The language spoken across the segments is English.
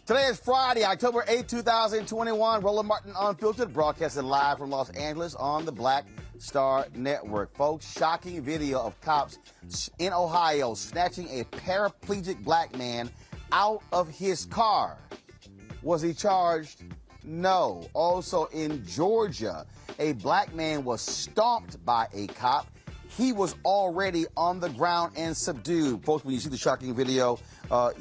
Today is Friday, October 8, 2021. Roland Martin Unfiltered, broadcasting live from Los Angeles on the Black Star Network. Folks, shocking video of cops in Ohio snatching a paraplegic black man out of his car. Was he charged? No. Also in Georgia, a black man was stomped by a cop. He was already on the ground and subdued. Folks, when you see the shocking video, it'll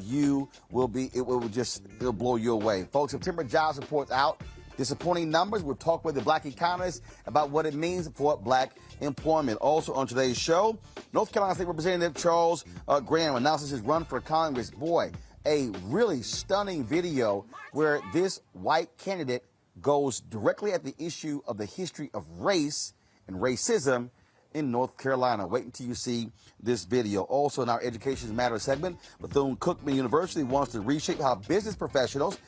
blow you away. Folks, September jobs report's out. Disappointing numbers. We'll talk with the black economist about what it means for black employment. Also on today's show, North Carolina State Representative Charles Graham announces his run for Congress. Boy, a really stunning video where this white candidate goes directly at the issue of the history of race and racism in North Carolina. Wait until you see this video. Also in our Education Matters segment, Bethune-Cookman University wants to reshape how business professionals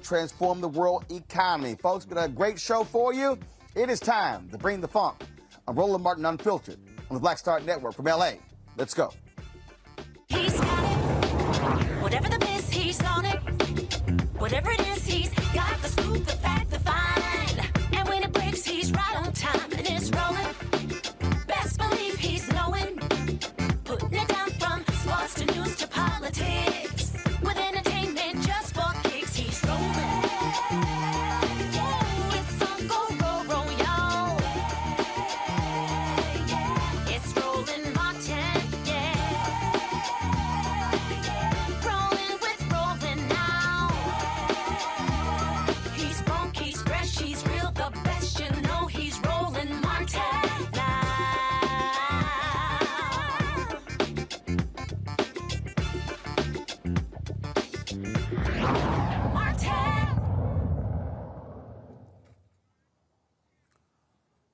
transform the world economy. Folks, been a great show for you. It is time to bring the funk. I'm Roland Martin Unfiltered on the Black Star Network from LA. Let's go. He's got it. Whatever the miss, he's on it. Whatever it is, he's got the scoop, the fact, the find. And when it breaks, he's right on time and it's rolling. Best believe he's knowing. Putting it down from sports to news to politics. With entertainment just for kicks, he's rolling. It's on go, roll, y'all. It's Roland Martin, rolling with Roland now. He's funk, he's fresh, he's real, the best, you know he's Roland Martin now.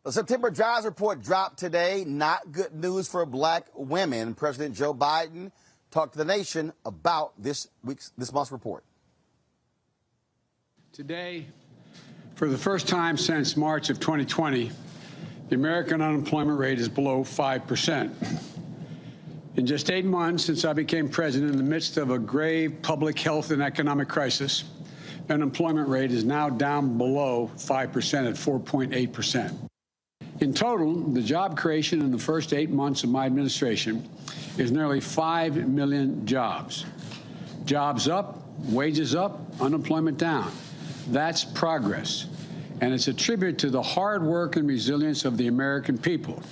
The September jobs report dropped today. Not good news for black women. President Joe Biden talked to the nation about this month's report. Today, for the first time since March of 2020, the American unemployment rate is below 5%. In just 8 months since I became president, in the midst of a grave public health and economic crisis, the unemployment rate is now down below 5% at 4.8%. In total, the job creation in the first 8 months of my administration is nearly 5 million jobs. Jobs up, wages up, unemployment down. That's progress. And it's a tribute to the hard work and resilience of the American people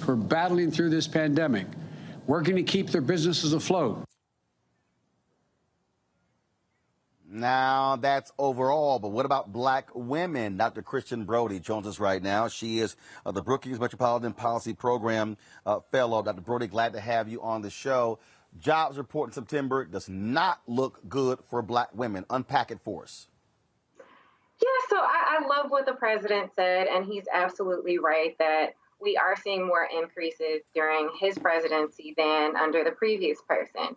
who are battling through this pandemic, working to keep their businesses afloat. Now, that's overall, but what about black women? Dr. Christian Brody joins us right now. She is the Brookings Metropolitan Policy Program Fellow. Dr. Brody, glad to have you on the show. Jobs report in September does not look good for black women. Unpack it for us. Yeah, so I love what the president said, and he's absolutely right that we are seeing more increases during his presidency than under the previous person.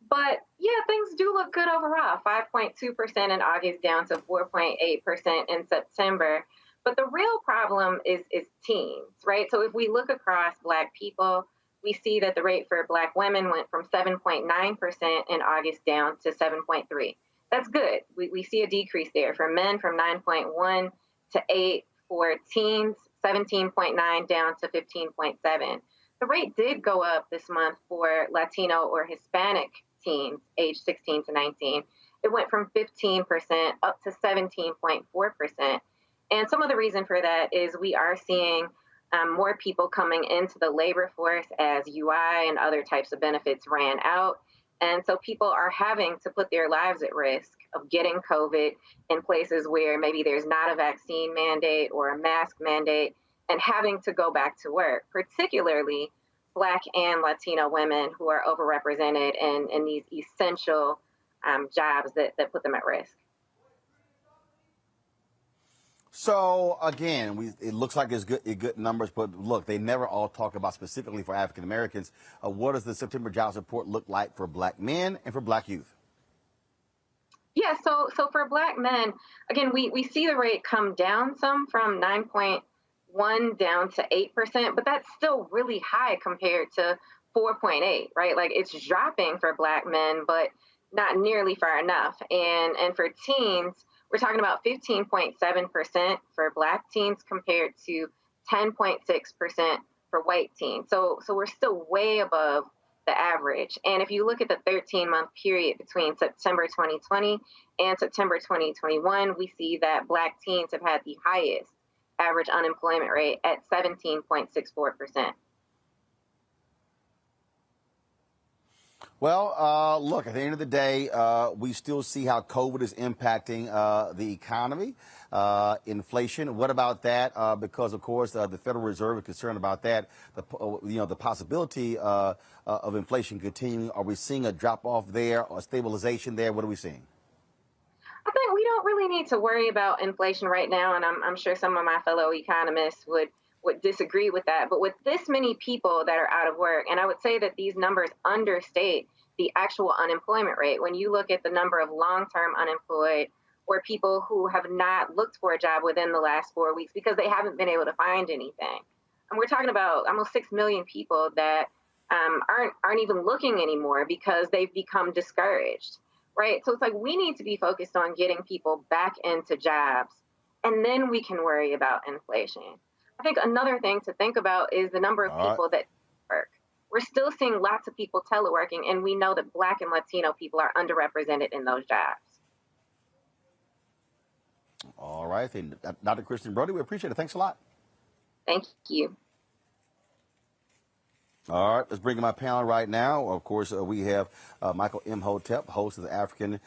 But yeah, things do look good overall. 5.2% in August down to 4.8% in September. But the real problem is teens, right? So if we look across black people, we see that the rate for black women went from 7.9% in August down to 7.3%. That's good. We see a decrease there. For men, from 9.1 to 8. For teens, 17.9 down to 15.7. The rate did go up this month for Latino or Hispanic teens aged 16 to 19. It went from 15% up to 17.4%. And some of the reason for that is we are seeing more people coming into the labor force as UI and other types of benefits ran out. And so people are having to put their lives at risk of getting COVID in places where maybe there's not a vaccine mandate or a mask mandate and having to go back to work, particularly Black and Latino women who are overrepresented in these essential jobs that put them at risk. So, again, it looks like it's good numbers, but look, they never all talk about specifically for African Americans. What does the September jobs report look like for black men and for black youth? Yeah, so for black men, again, we see the rate come down some from 9.1 down to 8%, but that's still really high compared to 4.8, right? Like it's dropping for black men, but not nearly far enough. And for teens, we're talking about 15.7% for Black teens compared to 10.6% for white teens. So we're still way above the average. And if you look at the 13-month period between September 2020 and September 2021, we see that Black teens have had the highest average unemployment rate at 17.64%. Well, look, at the end of the day, we still see how COVID is impacting the economy, inflation. What about that? Because, of course, the Federal Reserve is concerned about that. The possibility of inflation continuing. Are we seeing a drop off there or stabilization there? What are we seeing? I think we don't really need to worry about inflation right now, and I'm sure some of my fellow economists would disagree with that. But with this many people that are out of work, and I would say that these numbers understate the actual unemployment rate. When you look at the number of long-term unemployed or people who have not looked for a job within the last 4 weeks because they haven't been able to find anything. And we're talking about almost 6 million people that aren't even looking anymore because they've become discouraged, right? So it's like we need to be focused on getting people back into jobs, and then we can worry about inflation. I think another thing to think about is the number of people that work. We're still seeing lots of people teleworking, and we know that Black and Latino people are underrepresented in those jobs. All right. Dr. Kristen Brody, we appreciate it. Thanks a lot. Thank you. All right, let's bring in my panel right now. Of course, we have Michael Imhotep, host of the African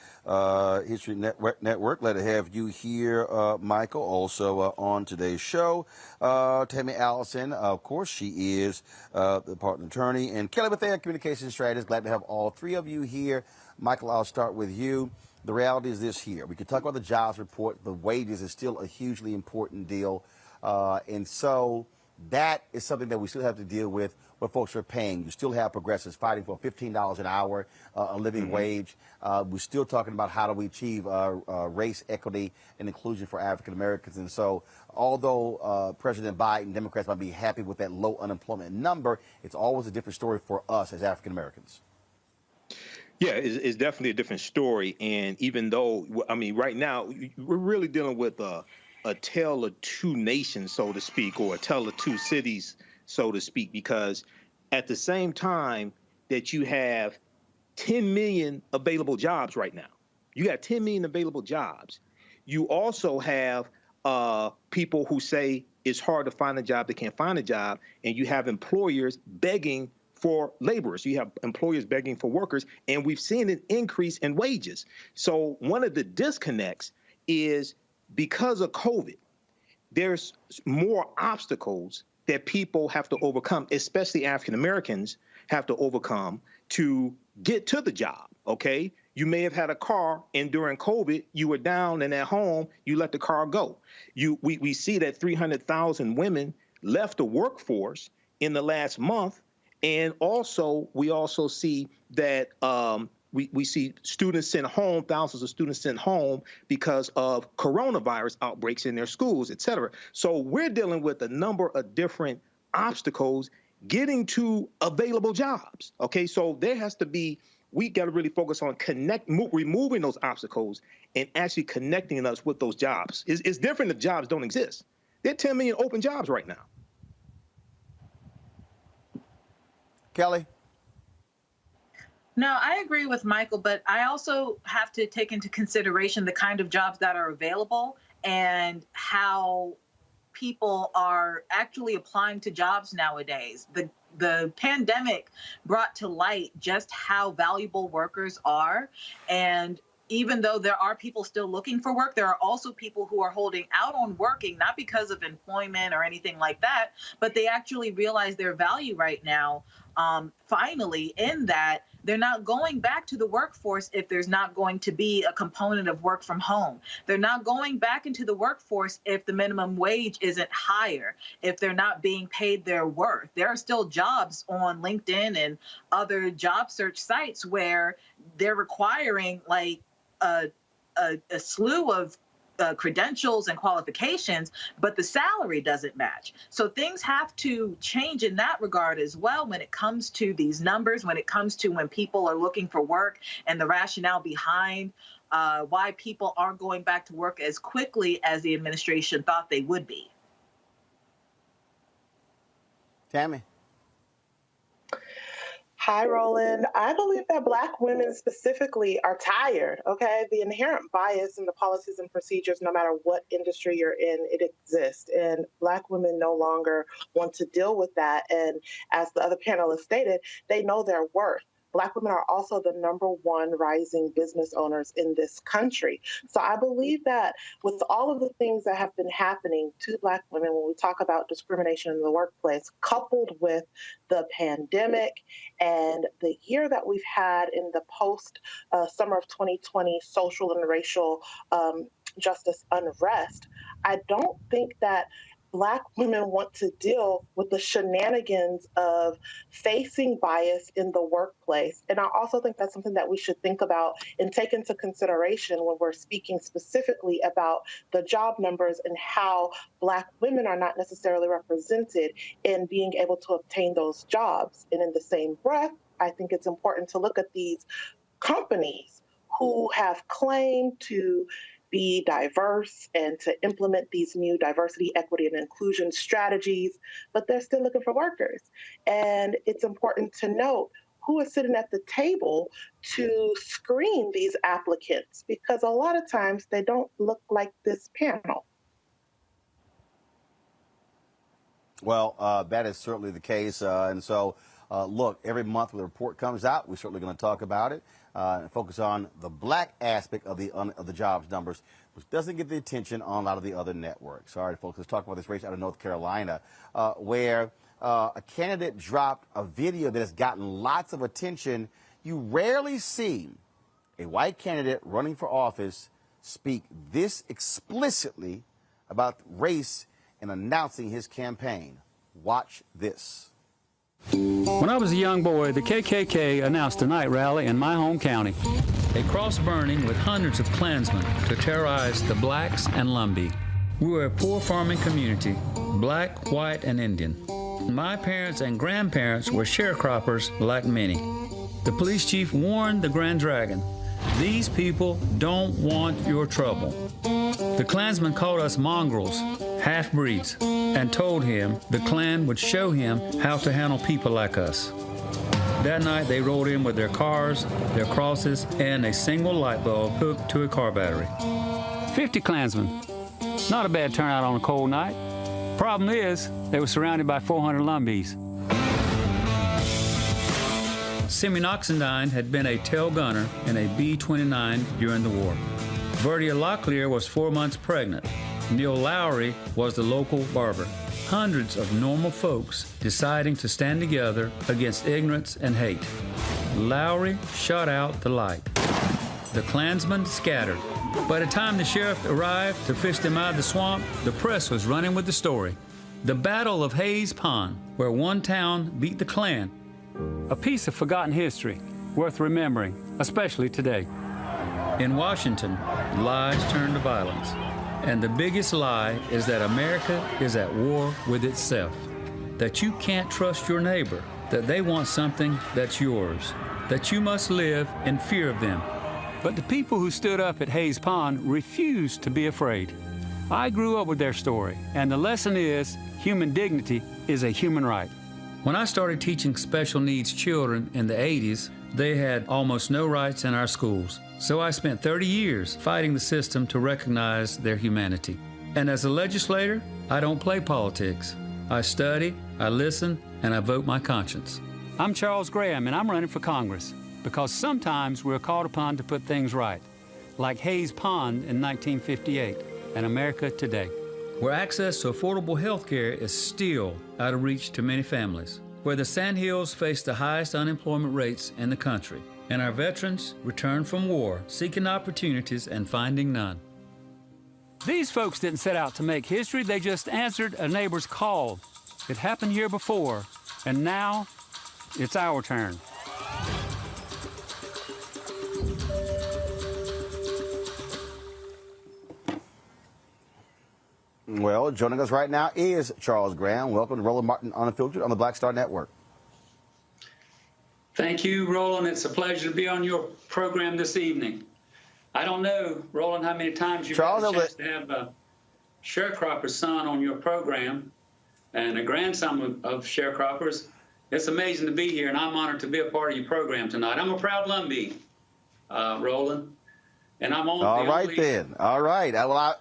History Network. Glad to have you here, Michael. Also on today's show, Tammy Allison. Of course, she is the partner attorney. And Kelly Bethea, communications strategist. Glad to have all three of you here. Michael, I'll start with you. The reality is this here. We can talk about the jobs report. The wages is still a hugely important deal. And so that is something that we still have to deal with. What folks are paying. You still have progressives fighting for $15 an hour, a living wage. We're still talking about how do we achieve race equity and inclusion for African Americans. And so although President Biden, Democrats might be happy with that low unemployment number, it's always a different story for us as African Americans. Yeah, it's definitely a different story. And even though, I mean, right now, we're really dealing with a tale of two nations, so to speak, or a tale of two cities, so to speak, because at the same time that you have 10 million available jobs right now, you got 10 million available jobs. You also have people who say it's hard to find a job, they can't find a job, and you have employers begging for laborers. You have employers begging for workers, and we've seen an increase in wages. So one of the disconnects is because of COVID, there's more obstacles that people have to overcome, especially African Americans have to overcome to get to the job, okay? You may have had a car, and during COVID, you were down and at home, you let the car go. We see that 300,000 women left the workforce in the last month, and also we also see that we see students sent home, thousands of students sent home because of coronavirus outbreaks in their schools, et cetera. So we're dealing with a number of different obstacles getting to available jobs, okay? So there has to be, we got to really focus on removing those obstacles and actually connecting us with those jobs. It's different if jobs don't exist. There are 10 million open jobs right now. Kelly? No, I agree with Michael, but I also have to take into consideration the kind of jobs that are available and how people are actually applying to jobs nowadays. The pandemic brought to light just how valuable workers are. And even though there are people still looking for work, there are also people who are holding out on working, not because of employment or anything like that, but they actually realize their value right now, finally, in that they're not going back to the workforce if there's not going to be a component of work from home. They're not going back into the workforce if the minimum wage isn't higher, if they're not being paid their worth. There are still jobs on LinkedIn and other job search sites where they're requiring like a slew of credentials and qualifications, but the salary doesn't match. So things have to change in that regard as well when it comes to these numbers, when it comes to when people are looking for work and the rationale behind why people aren't going back to work as quickly as the administration thought they would be. Tammy. Hi, Roland. I believe that Black women specifically are tired, okay? The inherent bias in the policies and procedures, no matter what industry you're in, it exists. And Black women no longer want to deal with that. And as the other panelists stated, they know their worth. Black women are also the #1 rising business owners in this country. So I believe that with all of the things that have been happening to Black women when we talk about discrimination in the workplace, coupled with the pandemic and the year that we've had in the post-summer of 2020 social and racial justice unrest, I don't think that Black women want to deal with the shenanigans of facing bias in the workplace. And I also think that's something that we should think about and take into consideration when we're speaking specifically about the job numbers and how Black women are not necessarily represented in being able to obtain those jobs. And in the same breath, I think it's important to look at these companies who have claimed to be diverse and to implement these new diversity, equity, and inclusion strategies, but they're still looking for workers. And it's important to note who is sitting at the table to screen these applicants, because a lot of times they don't look like this panel. Well, that is certainly the case. And so, look, every month when the report comes out, we're certainly going to talk about it and focus on the Black aspect of the jobs numbers, which doesn't get the attention on a lot of the other networks. All right, folks, let's talk about this race out of North Carolina, where a candidate dropped a video that has gotten lots of attention. You rarely see a white candidate running for office speak this explicitly about race in announcing his campaign. Watch this. When I was a young boy, the KKK announced a night rally in my home county. A cross burning with hundreds of Klansmen to terrorize the blacks and Lumbee. We were a poor farming community, black, white, and Indian. My parents and grandparents were sharecroppers like many. The police chief warned the Grand Dragon, "These people don't want your trouble." The Klansmen called us mongrels, half-breeds, and told him the Klan would show him how to handle people like us. That night, they rode in with their cars, their crosses, and a single light bulb hooked to a car battery. 50 Klansmen. Not a bad turnout on a cold night. Problem is, they were surrounded by 400 Lumbees. Simeon Oxendine had been a tail gunner in a B-29 during the war. Verdia Locklear was 4 months pregnant. Neil Lowry was the local barber. Hundreds of normal folks deciding to stand together against ignorance and hate. Lowry shot out the light. The Klansmen scattered. By the time the sheriff arrived to fish them out of the swamp, the press was running with the story. The Battle of Hayes Pond, where one town beat the Klan. A piece of forgotten history, worth remembering, especially today. In Washington, lies turn to violence. And the biggest lie is that America is at war with itself. That you can't trust your neighbor, that they want something that's yours, that you must live in fear of them. But the people who stood up at Hayes Pond refused to be afraid. I grew up with their story, and the lesson is human dignity is a human right. When I started teaching special needs children in the 80s, they had almost no rights in our schools. So I spent 30 years fighting the system to recognize their humanity. And as a legislator, I don't play politics. I study, I listen, and I vote my conscience. I'm Charles Graham, and I'm running for Congress because sometimes we're called upon to put things right, like Hayes Pond in 1958 and America today, where access to affordable health care is still out of reach to many families, where the Sandhills face the highest unemployment rates in the country, and our veterans return from war, seeking opportunities and finding none. These folks didn't set out to make history, they just answered a neighbor's call. It happened here before, and now it's our turn. Well, joining us right now is Charles Graham. Welcome to Roland Martin Unfiltered on the Black Star Network. Thank you, Roland. It's a pleasure to be on your program this evening. I don't know, Roland, how many times you've had a chance to have a sharecropper's son on your program and a grandson of sharecroppers. It's amazing to be here, and I'm honored to be a part of your program tonight. I'm a proud Lumbee, Roland, and I'm on. All right, then. All right. Well,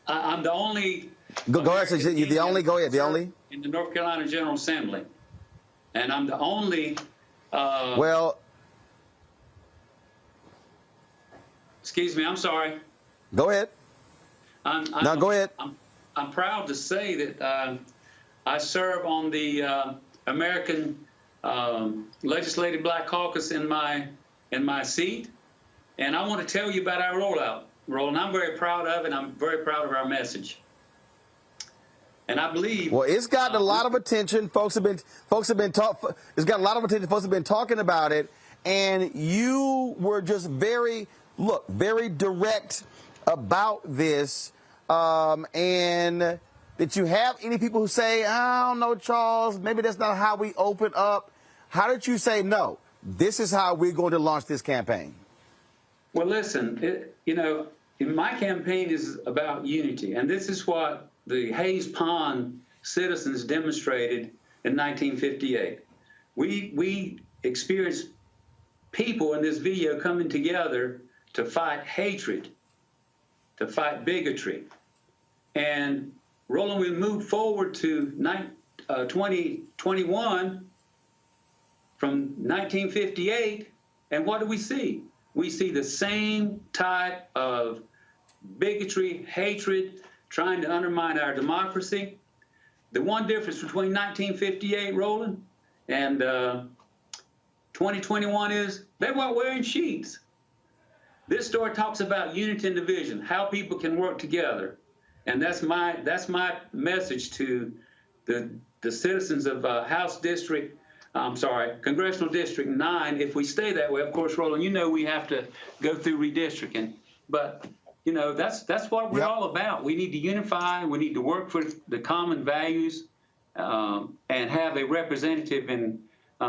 I'm the only. Go ahead. So you're the only. Go ahead. The only in the North Carolina General Assembly, and I'm the only. Well. Excuse me. I'm sorry. Go ahead. No, go ahead. I'm proud to say that I serve on the American Legislative Black Caucus in my seat, and I want to tell you about our rollout, Roland. I'm very proud of it. I'm very proud of our message, and I believe. Well, it's gotten a lot of attention. It's got a lot of attention. Folks have been talking about it, and you were just very direct about this. And did you have any people who say, I don't know, Charles, maybe that's not how we open up? How did you say, no, this is how we're going to launch this campaign? Well, listen, my campaign is about unity, and this is what the Hayes Pond citizens demonstrated in 1958. We experienced people in this video coming together to fight hatred, to fight bigotry. And Roland, we moved forward to 2021 from 1958, and what do we see? We see the same type of bigotry, hatred, trying to undermine our democracy. The one difference between 1958, Roland, and 2021 is they weren't wearing sheets. This story talks about unity and division, how people can work together. And that's my message to the citizens of Congressional District 9. If we stay that way, of course, Roland, we have to go through redistricting. But, that's what we're all about. We need to unify. We need to work for the common values and have a representative in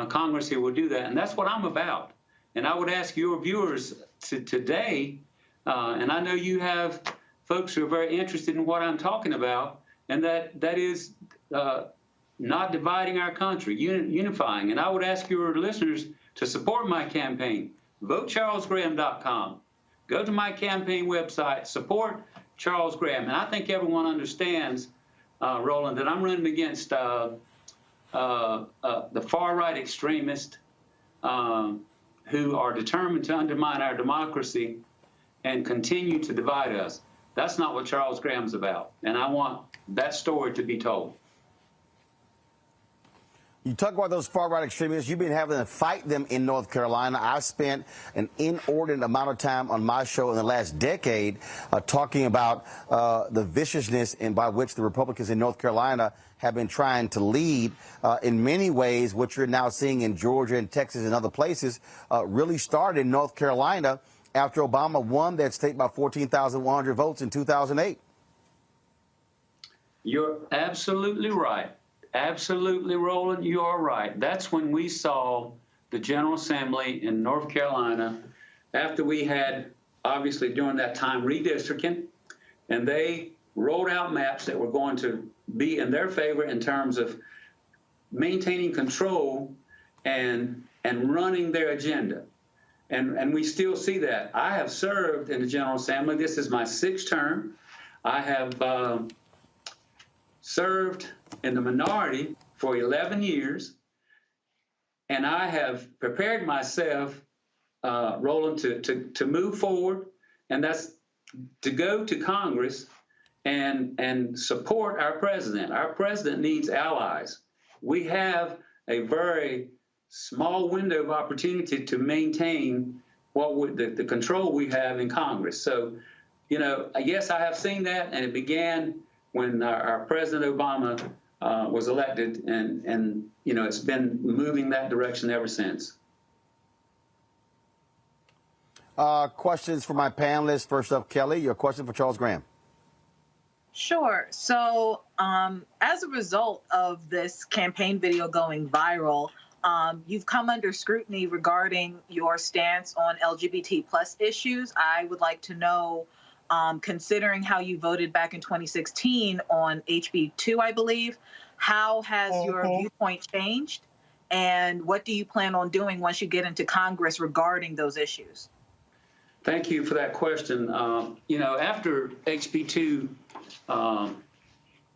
Congress who will do that. And that's what I'm about. And I would ask your viewers today, and I know you have folks who are very interested in what I'm talking about, and that is not dividing our country, unifying. And I would ask your listeners to support my campaign. VoteCharlesGraham.com. Go to my campaign website, support Charles Graham. And I think everyone understands, Roland, that I'm running against the far-right extremists who are determined to undermine our democracy and continue to divide us. That's not what Charles Graham's about, and I want that story to be told. You talk about those far-right extremists. You've been having to fight them in North Carolina. I've spent an inordinate amount of time on my show in the last decade talking about the viciousness by which the Republicans in North Carolina have been trying to lead. In many ways, what you're now seeing in Georgia and Texas and other places really started in North Carolina after Obama won that state by 14,100 votes in 2008. You're absolutely right. Absolutely, Roland, you are right. That's when we saw the General Assembly in North Carolina, after we had, obviously, during that time, redistricting, and they rolled out maps that were going to be in their favor in terms of maintaining control and running their agenda. And we still see that. I have served in the General Assembly. This is my 6th term. I have served in the minority for 11 years, and I have prepared myself, Roland, to move forward, and that's to go to Congress and support our president. Our president needs allies. We have a very small window of opportunity to maintain the control we have in Congress. So, yes, I have seen that, and it began when our President Obama was elected, and it's been moving that direction ever since. Questions for my panelists. First up, Kelly, your question for Charles Graham. Sure. So, as a result of this campaign video going viral, you've come under scrutiny regarding your stance on LGBT plus issues. I would like to know, considering how you voted back in 2016 on HB2, I believe, how has your viewpoint changed? And what do you plan on doing once you get into Congress regarding those issues? Thank you for that question. After HB2,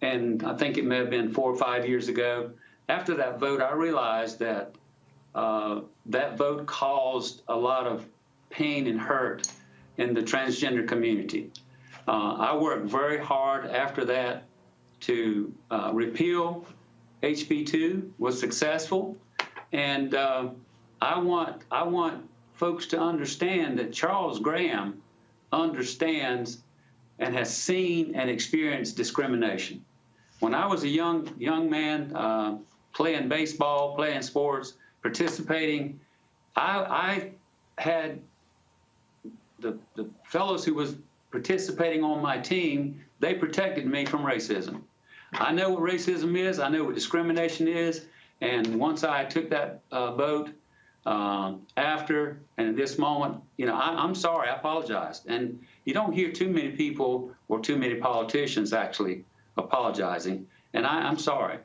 and I think it may have been 4 or 5 years ago, after that vote, I realized that that vote caused a lot of pain and hurt in the transgender community. I worked very hard after that to repeal HB2, was successful, and I want folks to understand that Charles Graham understands and has seen and experienced discrimination. When I was a young man playing baseball, playing sports, participating, I had the fellows who was participating on my team, they protected me from racism. I know what racism is, I know what discrimination is, and once I took that vote, after and at this moment, I'm sorry, I apologize. And you don't hear too many people or too many politicians actually apologizing. And I'm sorry.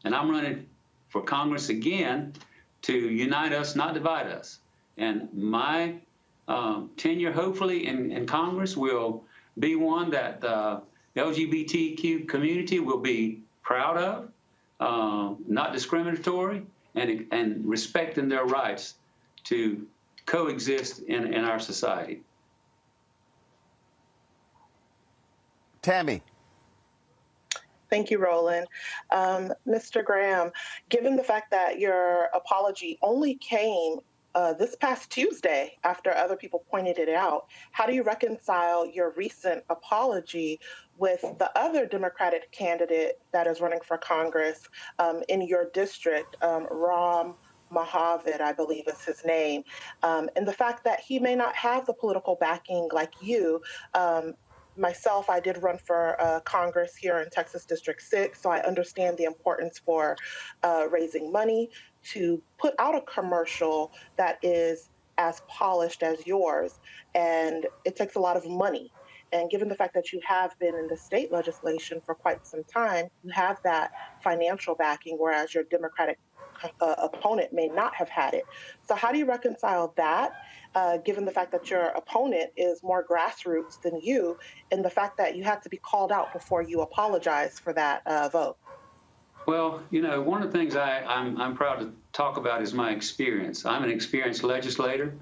And I'm running for Congress again to unite us, not divide us. And my tenure, hopefully, in Congress will be one that the LGBTQ community will be proud of, not discriminatory, and respecting their rights to coexist in our society. Tammy. Thank you, Roland. Mr. Graham, given the fact that your apology only came this past Tuesday after other people pointed it out, how do you reconcile your recent apology with the other Democratic candidate that is running for Congress in your district, Ram Mohavid, I believe is his name, and the fact that he may not have the political backing like you? Myself, I did run for Congress here in Texas District 6, so I understand the importance for raising money to put out a commercial that is as polished as yours, and it takes a lot of money. And given the fact that you have been in the state legislation for quite some time, you have that financial backing, whereas your Democratic opponent may not have had it. So how do you reconcile that, given the fact that your opponent is more grassroots than you, and the fact that you had to be called out before you apologize for that vote? Well, one of the things I'm proud to talk about is my experience. I'm an experienced legislator.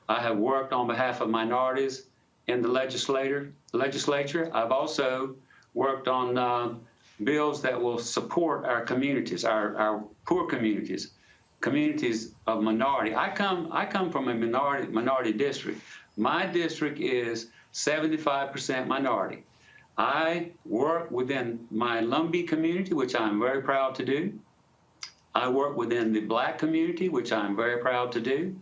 I have worked on behalf of minorities in the legislature. I've also worked on bills that will support our communities, our poor communities, communities of minority. I come from a minority district. My district is 75% minority. I work within my Lumbee community, which I'm very proud to do. I work within the Black community, which I'm very proud to do.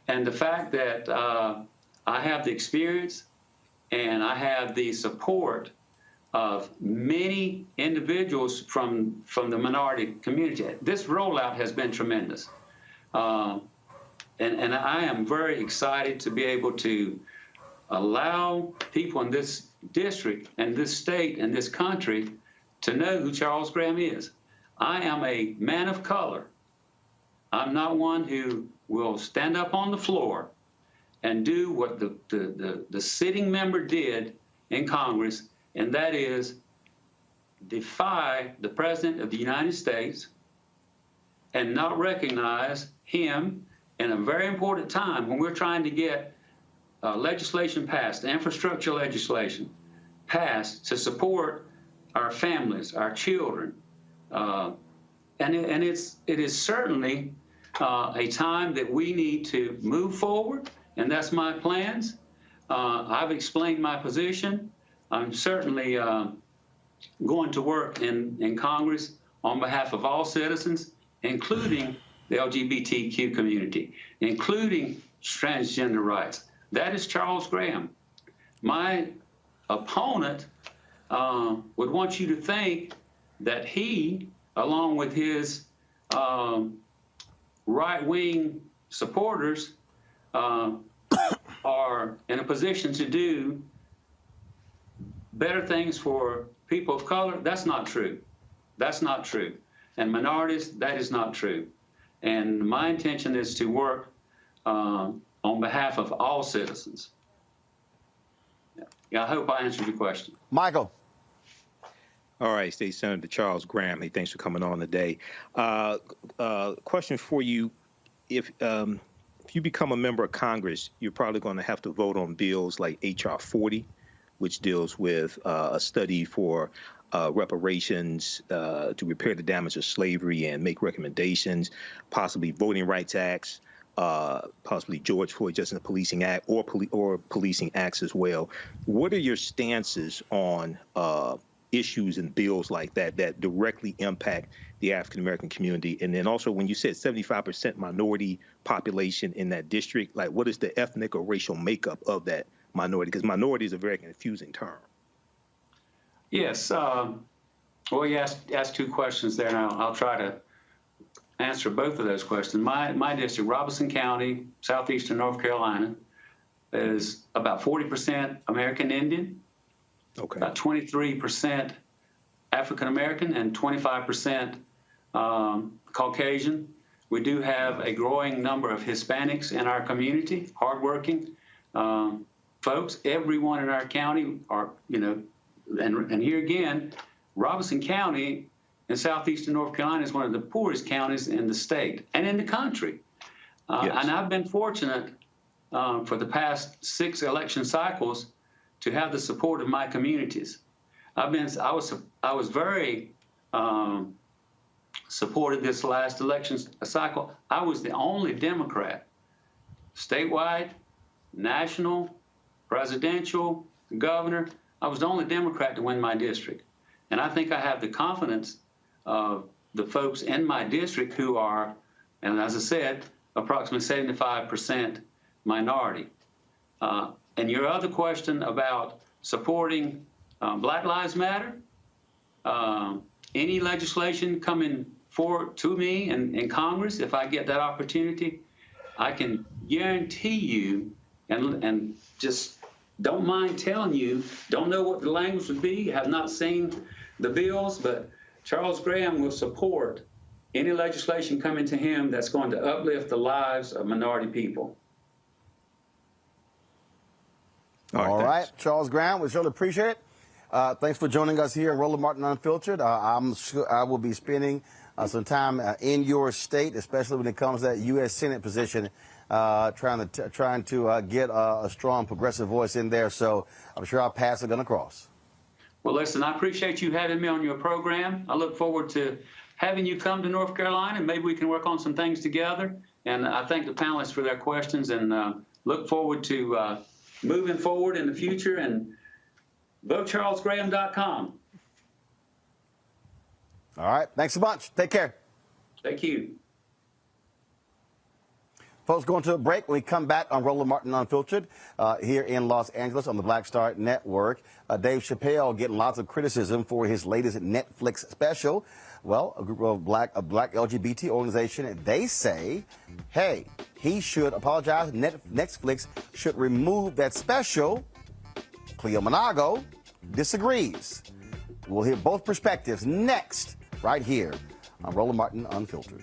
And the fact that I have the experience and I have the support of many individuals from the minority community. This rollout has been tremendous. And I am very excited to be able to allow people in this district and this state and this country to know who Charles Graham is. I am a man of color. I'm not one who will stand up on the floor and do what the sitting member did in Congress, and that is defy the President of the United States and not recognize him in a very important time when we're trying to get legislation passed, infrastructure legislation passed to support our families, our children. And it is certainly a time that we need to move forward, and that's my plans. I've explained my position. I'm certainly going to work in Congress on behalf of all citizens, including the LGBTQ community, including transgender rights. That is Charles Graham. My opponent would want you to think that he, along with his right-wing supporters, are in a position to do better things for people of color. That's not true. That's not true. And minorities, that is not true. And my intention is to work on behalf of all citizens. Yeah, I hope I answered your question. Michael. All right, State Senator Charles Graham. Hey, thanks for coming on today. Question for you: If you become a member of Congress, you're probably going to have to vote on bills like H.R. 40, which deals with a study for reparations to repair the damage of slavery and make recommendations, possibly Voting Rights Acts, possibly George Floyd Justice and Policing Act, or policing acts as well. What are your stances on issues and bills like that that directly impact the African American community? And then also, when you said 75% minority population in that district, like what is the ethnic or racial makeup of that minority? Because minority is a very confusing term. Yes. Well, you asked two questions there, and I'll try to answer both of those questions. My district, Robeson County, southeastern North Carolina, is about 40% American Indian, Okay. about 23% African American, and 25% Caucasian. We do have a growing number of Hispanics in our community, hardworking folks. Everyone in our county are, and here again, Robeson County in southeastern North Carolina is one of the poorest counties in the state and in the country. Yes. And I've been fortunate for the past 6 election cycles to have the support of my communities. I was very supported this last election cycle. I was the only Democrat, statewide, national, presidential, governor. I was the only Democrat to win my district. And I think I have the confidence of the folks in my district who are, and as I said, approximately 75% minority. And your other question about supporting Black Lives Matter, any legislation coming forward to me in Congress, if I get that opportunity, I can guarantee you, and just don't mind telling you, don't know what the language would be, have not seen the bills, but Charles Graham will support any legislation coming to him that's going to uplift the lives of minority people. All right, Charles Graham, we surely appreciate it. Thanks for joining us here at Roland Martin Unfiltered. I'm sure I will be spending some time in your state, especially when it comes to that U.S. Senate position, trying to get a strong progressive voice in there. So I'm sure our paths are going to cross. Well, listen, I appreciate you having me on your program. I look forward to having you come to North Carolina, and maybe we can work on some things together. And I thank the panelists for their questions, and look forward to moving forward in the future. And VoteCharlesGraham.com. All right. Thanks a bunch. Take care. Thank you. Folks, going to a break. When we come back on Roland Martin Unfiltered here in Los Angeles on the Black Star Network, Dave Chappelle getting lots of criticism for his latest Netflix special. Well, a group of a black LGBT organization, they say, hey, he should apologize. Netflix should remove that special. Cleo Monago disagrees. We'll hear both perspectives next, right here on Roland Martin Unfiltered.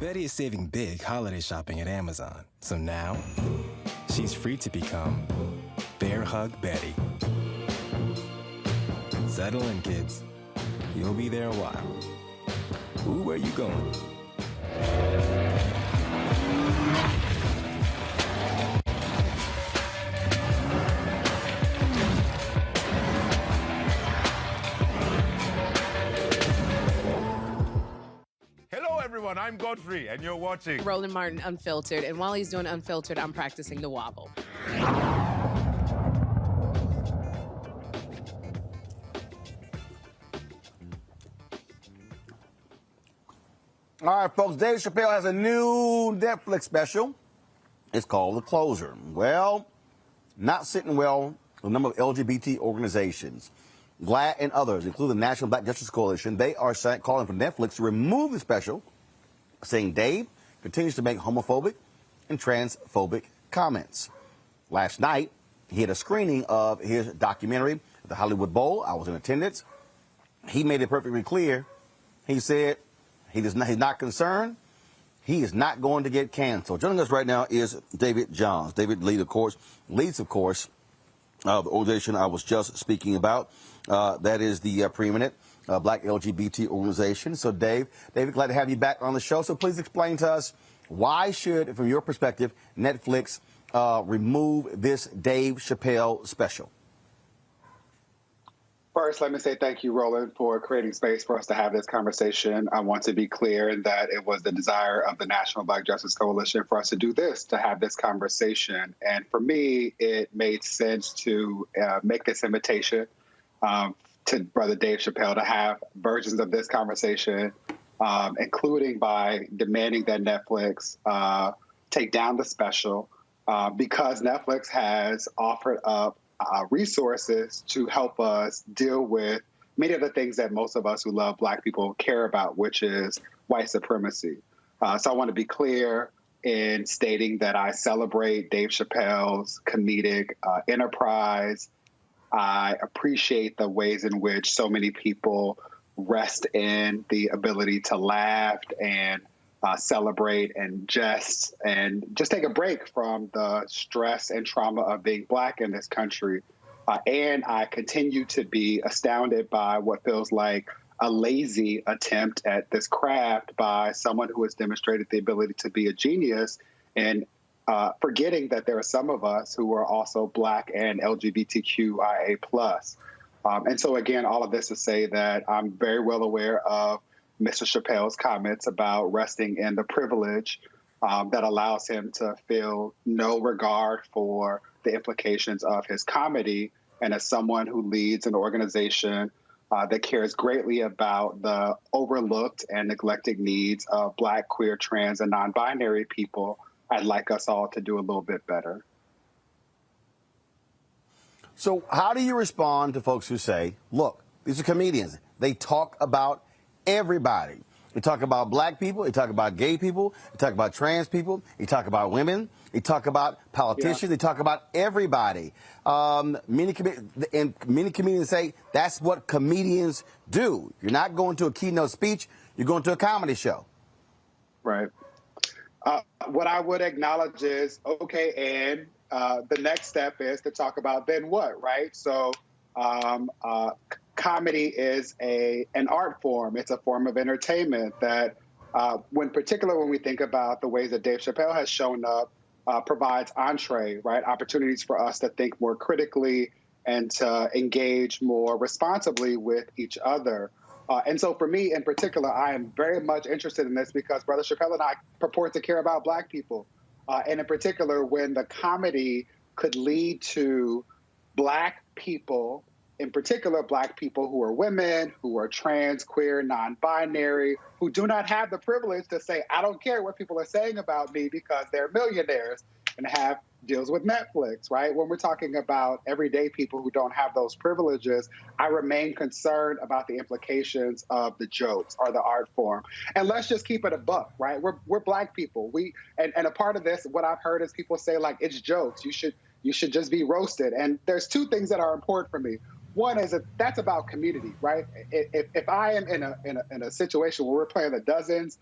Betty is saving big holiday shopping at Amazon. So now, she's free to become Bear Hug Betty. Settle in, kids. You'll be there a while. Ooh, where you going? Hello, everyone. I'm Godfrey, and you're watching Roland Martin Unfiltered. And while he's doing Unfiltered, I'm practicing the wobble. All right, folks, Dave Chappelle has a new Netflix special. It's called The Closer. Well, not sitting well with a number of LGBT organizations. GLAAD and others, including the National Black Justice Coalition, they are calling for Netflix to remove the special, saying Dave continues to make homophobic and transphobic comments. Last night, he had a screening of his documentary at the Hollywood Bowl. I was in attendance. He made it perfectly clear. He said he's not concerned. He is not going to get canceled. Joining us right now is David Johns. David leads, of course, the organization I was just speaking about. That is the preeminent Black LGBT organization. So, David, glad to have you back on the show. So please explain to us, why should, from your perspective, Netflix remove this Dave Chappelle special? First, let me say thank you, Roland, for creating space for us to have this conversation. I want to be clear in that it was the desire of the National Black Justice Coalition for us to do this, to have this conversation. And for me, it made sense to make this invitation to Brother Dave Chappelle to have versions of this conversation, including by demanding that Netflix take down the special, because Netflix has offered up resources to help us deal with many of the things that most of us who love Black people care about, which is white supremacy. So I want to be clear in stating that I celebrate Dave Chappelle's comedic enterprise. I appreciate the ways in which so many people rest in the ability to laugh and celebrate and jest and just take a break from the stress and trauma of being Black in this country. And I continue to be astounded by what feels like a lazy attempt at this craft by someone who has demonstrated the ability to be a genius, and forgetting that there are some of us who are also Black and LGBTQIA+. And so, again, all of this to say that I'm very well aware of Mr. Chappelle's comments about resting in the privilege that allows him to feel no regard for the implications of his comedy. And as someone who leads an organization that cares greatly about the overlooked and neglected needs of Black, queer, trans, and non-binary people, I'd like us all to do a little bit better. So how do you respond to folks who say, look, these are comedians. They talk about everybody. They talk about Black people. They talk about gay people. They talk about trans people. They talk about women. They talk about politicians. Yeah. They talk about everybody. Many comedians say that's what comedians do. You're not going to a keynote speech. You're going to a comedy show. Right. What I would acknowledge is, okay, and the next step is to talk about then what, right? So comedy is an art form. It's a form of entertainment that, when we think about the ways that Dave Chappelle has shown up, provides entree, right? Opportunities for us to think more critically and to engage more responsibly with each other. And so for me in particular, I am very much interested in this because Brother Chappelle and I purport to care about Black people. And in particular, when the comedy could lead to Black people, in particular Black people who are women, who are trans, queer, non-binary, who do not have the privilege to say, I don't care what people are saying about me because they're millionaires, and have deals with Netflix, right? When we're talking about everyday people who don't have those privileges, I remain concerned about the implications of the jokes or the art form. And let's just keep it a buck, right? We're Black people. And a part of this, what I've heard is people say, like, it's jokes. You should just be roasted. And there's two things that are important for me. One is that's about community, right? If I am in a situation where we're playing the dozens,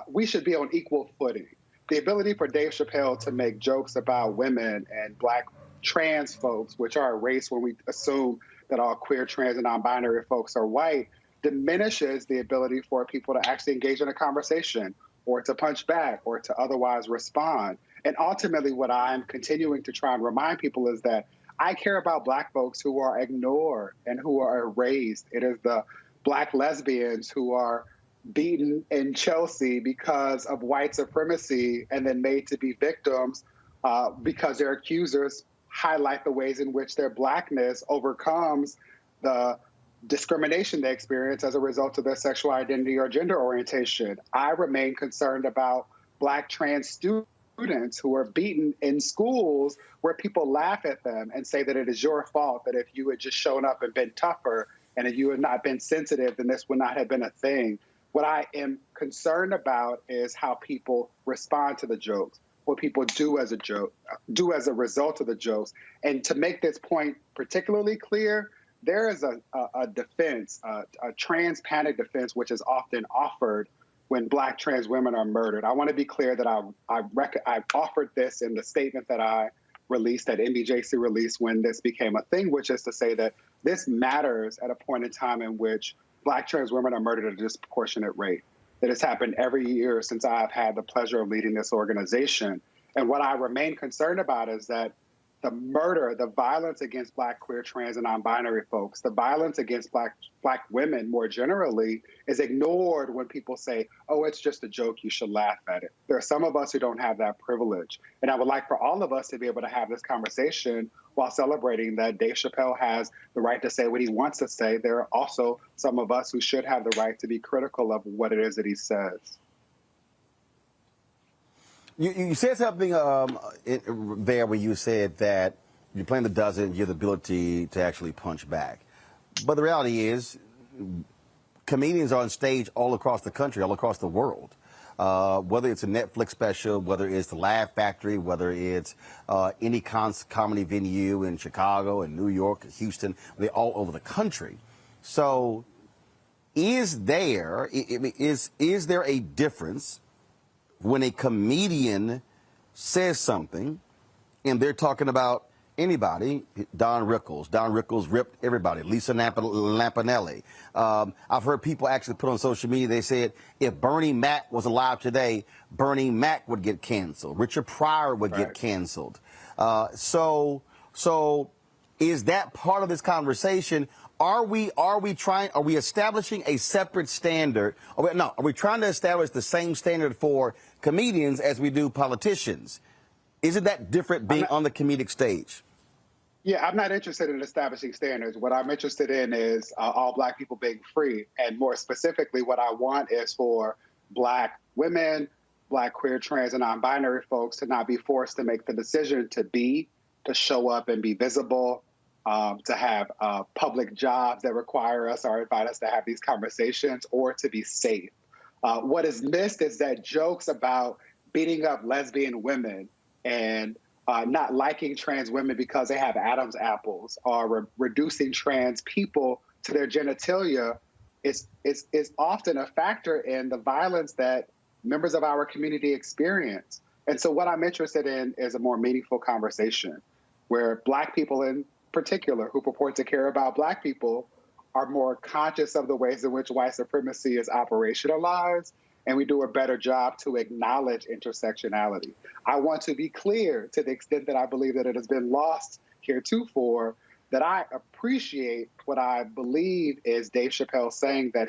we should be on equal footing. The ability for Dave Chappelle to make jokes about women and Black trans folks, which are a race when we assume that all queer, trans, and non-binary folks are white, diminishes the ability for people to actually engage in a conversation or to punch back or to otherwise respond. And ultimately, what I'm continuing to try and remind people is that I care about Black folks who are ignored and who are erased. It is the Black lesbians who are beaten in Chelsea because of white supremacy and then made to be victims because their accusers highlight the ways in which their Blackness overcomes the discrimination they experience as a result of their sexual identity or gender orientation. I remain concerned about Black trans students who are beaten in schools where people laugh at them and say that it is your fault, that if you had just shown up and been tougher and if you had not been sensitive, then this would not have been a thing. What I am concerned about is how people respond to the jokes, what people do as a result of the jokes. And to make this point particularly clear, there is a defense, a trans panic defense, which is often offered when Black trans women are murdered. I want to be clear that I offered this in the statement that I released, that NBJC released when this became a thing, which is to say that this matters at a point in time in which Black trans women are murdered at a disproportionate rate. That has happened every year since I've had the pleasure of leading this organization. And what I remain concerned about is that the murder, the violence against Black, queer, trans, and non-binary folks, the violence against Black women more generally is ignored when people say, oh, it's just a joke, you should laugh at it. There are some of us who don't have that privilege. And I would like for all of us to be able to have this conversation while celebrating that Dave Chappelle has the right to say what he wants to say. There are also some of us who should have the right to be critical of what it is that he says. You said something there where you said that you're playing the dozen, you have the ability to actually punch back. But the reality is, comedians are on stage all across the country, all across the world. Whether it's a Netflix special, whether it's the Laugh Factory, whether it's any comedy venue in Chicago and New York and Houston, they're all over the country. So is there a difference when a comedian says something and they're talking about anybody? Don Rickles ripped everybody. Lisa Lampanelli. I've heard people actually put on social media, they said if Bernie Mac was alive today, Bernie Mac would get canceled. Richard Pryor would get canceled. So is that part of this conversation? Are we establishing a separate standard? Are we trying to establish the same standard for comedians as we do politicians? Isn't that different being on the comedic stage? Yeah, I'm not interested in establishing standards. What I'm interested in is all Black people being free. And more specifically, what I want is for Black women, Black, queer, trans, and non-binary folks to not be forced to make the decision to show up and be visible, to have public jobs that require us or invite us to have these conversations, or to be safe. What is missed is that jokes about beating up lesbian women and not liking trans women because they have Adam's apples, or reducing trans people to their genitalia is often a factor in the violence that members of our community experience. And so what I'm interested in is a more meaningful conversation where Black people in particular who purport to care about Black people are more conscious of the ways in which white supremacy is operationalized, and we do a better job to acknowledge intersectionality. I want to be clear, to the extent that I believe that it has been lost heretofore, that I appreciate what I believe is Dave Chappelle saying that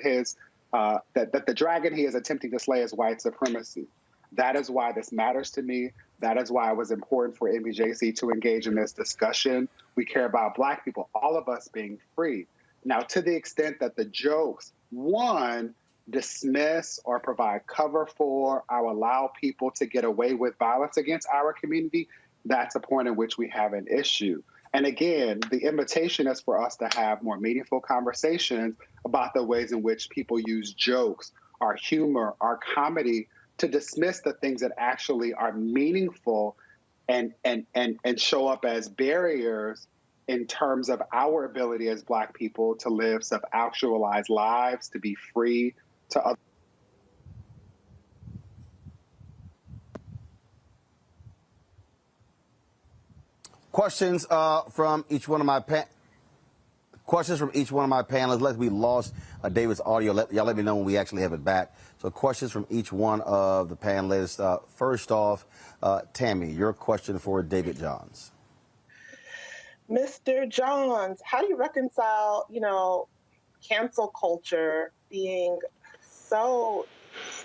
that the dragon he is attempting to slay is white supremacy. That is why this matters to me. That is why it was important for NBJC to engage in this discussion. We care about Black people, all of us being free. Now, to the extent that the jokes, one, dismiss or provide cover for or allow people to get away with violence against our community, that's a point in which we have an issue. And again, the invitation is for us to have more meaningful conversations about the ways in which people use jokes, our humor, our comedy, to dismiss the things that actually are meaningful and show up as barriers in terms of our ability as Black people to live self-actualized lives, to be free, to Questions from each one of my panelists. Let me lost David's audio. Y'all let me know when we actually have it back. So questions from each one of the panelists. First off, Tammy, your question for David Johns. Mr. Johns, how do you reconcile, cancel culture being so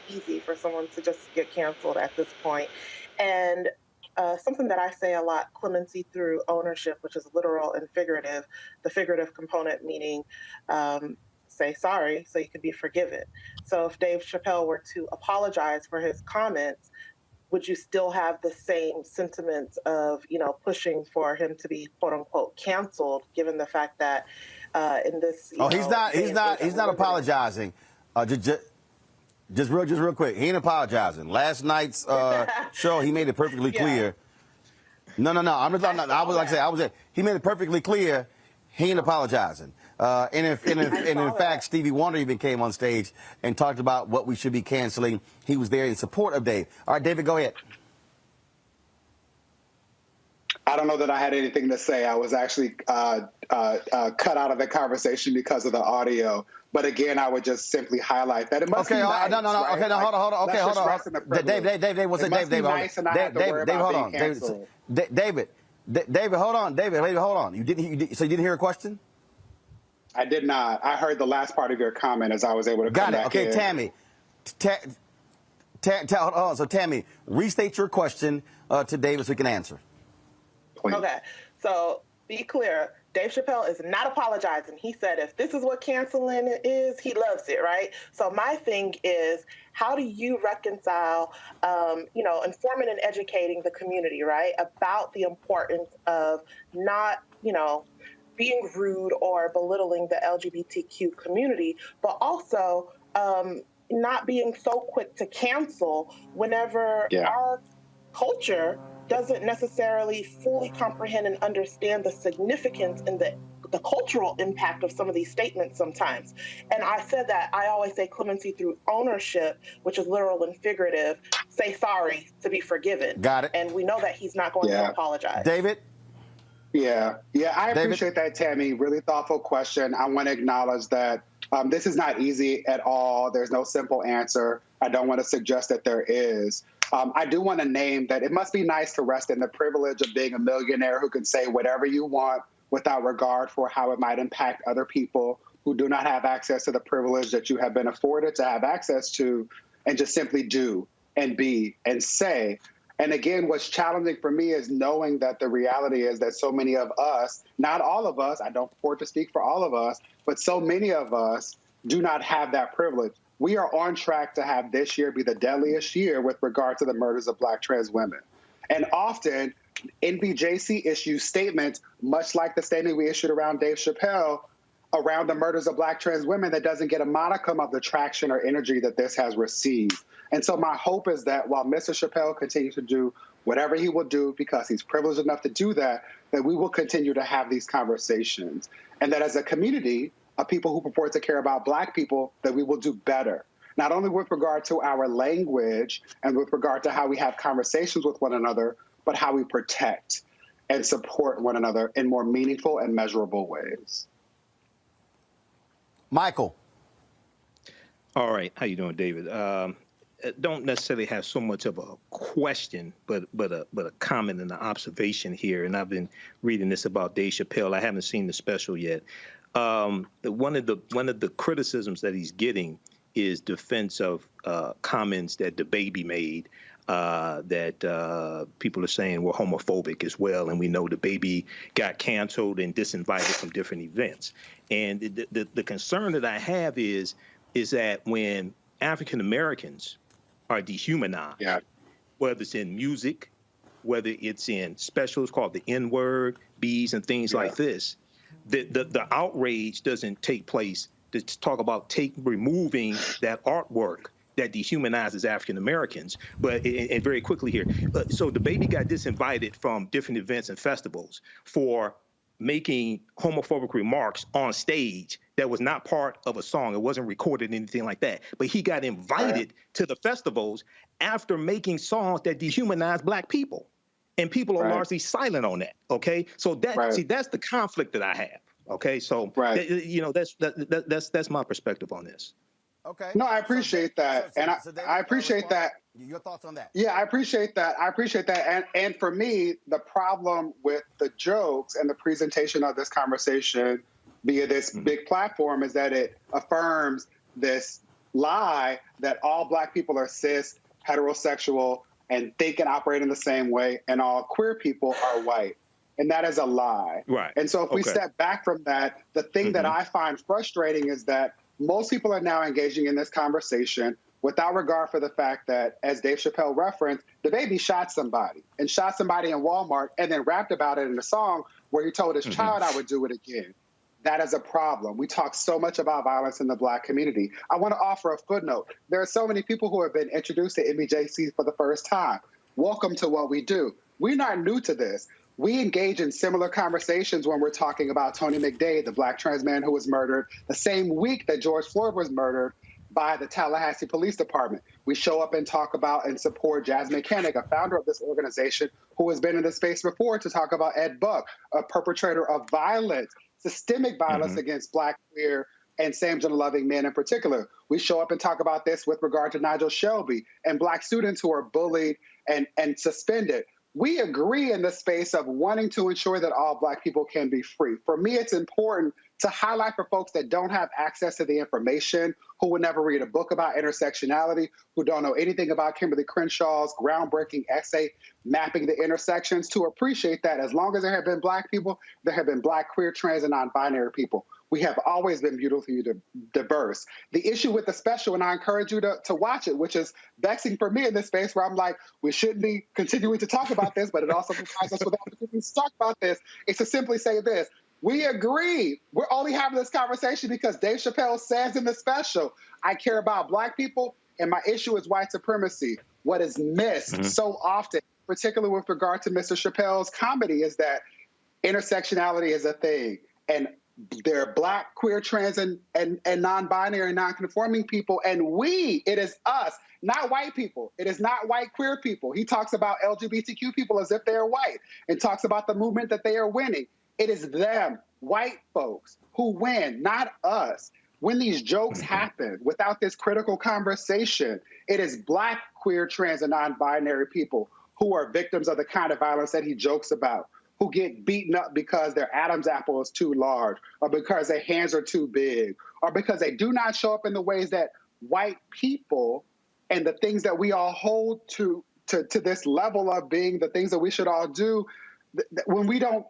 easy for someone to just get canceled at this point? And something that I say a lot, clemency through ownership, which is literal and figurative. The figurative component meaning say sorry so you can be forgiven. So if Dave Chappelle were to apologize for his comments, would you still have the same sentiments of, pushing for him to be quote unquote canceled, given the fact that in this, he's not apologizing. Just real quick, he ain't apologizing. Last night's show, he made it perfectly clear. No. He made it perfectly clear he ain't apologizing. And in fact, Stevie Wonder even came on stage and talked about what we should be canceling. He was there in support of Dave. All right, David, go ahead. I don't know that I had anything to say. I was actually cut out of the conversation because of the audio. But again, I would just simply highlight that it must be nice. No. Right? Okay, no, hold on. Okay, hold on. Dave, what's it? Dave, hold on. David, hold on. David, hold on. So you didn't hear a question? I did not. I heard the last part of your comment as I was able to come back in. Tammy. Hold on. So, Tammy, restate your question to David so we can answer. Please. Okay. So, be clear. Dave Chappelle is not apologizing. He said if this is what canceling is, he loves it, right? So my thing is, how do you reconcile, informing and educating the community, right, about the importance of not, being rude or belittling the LGBTQ community, but also not being so quick to cancel whenever our culture doesn't necessarily fully comprehend and understand the significance and the cultural impact of some of these statements sometimes. And I said that I always say clemency through ownership, which is literal and figurative. Say sorry to be forgiven. Got it. And we know that he's not going to apologize. David? Yeah, I appreciate that, Tammy. Really thoughtful question. I want to acknowledge that this is not easy at all. There's no simple answer. I don't want to suggest that there is. I do want to name that it must be nice to rest in the privilege of being a millionaire who can say whatever you want without regard for how it might impact other people who do not have access to the privilege that you have been afforded to have access to, and just simply do and be and say. And again, what's challenging for me is knowing that the reality is that so many of us, not all of us, I don't purport to speak for all of us, but so many of us do not have that privilege. We are on track to have this year be the deadliest year with regard to the murders of Black trans women. And often, NBJC issues statements, much like the statement we issued around Dave Chappelle, around the murders of Black trans women, that doesn't get a modicum of the traction or energy that this has received. And so my hope is that while Mr. Chappelle continues to do whatever he will do, because he's privileged enough to do that, that we will continue to have these conversations. And that as a community of people who purport to care about Black people, that we will do better, not only with regard to our language and with regard to how we have conversations with one another, but how we protect and support one another in more meaningful and measurable ways. Michael. All right. How you doing, David? Don't necessarily have so much of a question, but a comment and an observation here. And I've been reading this about Dave Chappelle. I haven't seen the special yet. One of the criticisms that he's getting is defense of comments that the baby made that people are saying were homophobic as well. And we know the baby got canceled and disinvited from different events. And the concern that I have is that when African Americans are dehumanized, whether it's in music, whether it's in specials called the N-word, B's, and things like this, the outrage doesn't take place to talk about removing that artwork that dehumanizes African Americans. But and very quickly here, so the baby got disinvited from different events and festivals for making homophobic remarks on stage that was not part of a song. It wasn't recorded, anything like that. But he got invited to the festivals after making songs that dehumanize Black people. and people are Right. largely silent on that. Okay, so that Right. see, that's the conflict that I have. Okay, so Right. you know, that's my perspective on this. Okay. No, I So, appreciate that, and David, I appreciate respond. that. Your thoughts on that? Yeah, I appreciate that. I appreciate that. And for me, the problem with the jokes and the presentation of this conversation via this big platform is that it affirms this lie that all Black people are cis, heterosexual, and think and operate in the same way, and all queer people are white. And that is a lie. Right. And so if we Okay. step back from that, the thing that I find frustrating is that most people are now engaging in this conversation without regard for the fact that, as Dave Chappelle referenced, the baby shot somebody in Walmart and then rapped about it in a song where he told his child, I would do it again. That is a problem. We talk so much about violence in the Black community. I want to offer a footnote. There are so many people who have been introduced to MBJC for the first time. Welcome to what we do. We're not new to this. We engage in similar conversations when we're talking about Tony McDade, the Black trans man who was murdered the same week that George Floyd was murdered by the Tallahassee Police Department. We show up and talk about and support Jasmine Koenig, a founder of this organization who has been in this space before, to talk about Ed Buck, a perpetrator of violence, systemic violence against Black, queer, and same-gender-loving men in particular. We show up and talk about this with regard to Nigel Shelby and Black students who are bullied and suspended. We agree in the space of wanting to ensure that all Black people can be free. For me, it's important to highlight for folks that don't have access to the information, who would never read a book about intersectionality, who don't know anything about Kimberly Crenshaw's groundbreaking essay mapping the intersections, to appreciate that as long as there have been Black people, there have been Black, queer, trans, and non-binary people. We have always been beautifully diverse. The issue with the special, and I encourage you to watch it, which is vexing for me in this space where I'm like, we shouldn't be continuing to talk about this, but it also provides us with opportunities to talk about this, is to simply say this. We agree. We're only having this conversation because Dave Chappelle says in the special, I care about Black people, and my issue is white supremacy. What is missed so often, particularly with regard to Mr. Chappelle's comedy, is that intersectionality is a thing. And there are Black, queer, trans, and non-binary and non-conforming people. And it is us, not white people. It is not white queer people. He talks about LGBTQ people as if they are white and talks about the movement that they are winning. It is them, white folks, who win, not us. When these jokes happen without this critical conversation, it is Black, queer, trans, and non-binary people who are victims of the kind of violence that he jokes about, who get beaten up because their Adam's apple is too large, or because their hands are too big, or because they do not show up in the ways that white people and the things that we all hold to this level of being the things that we should all do. When we are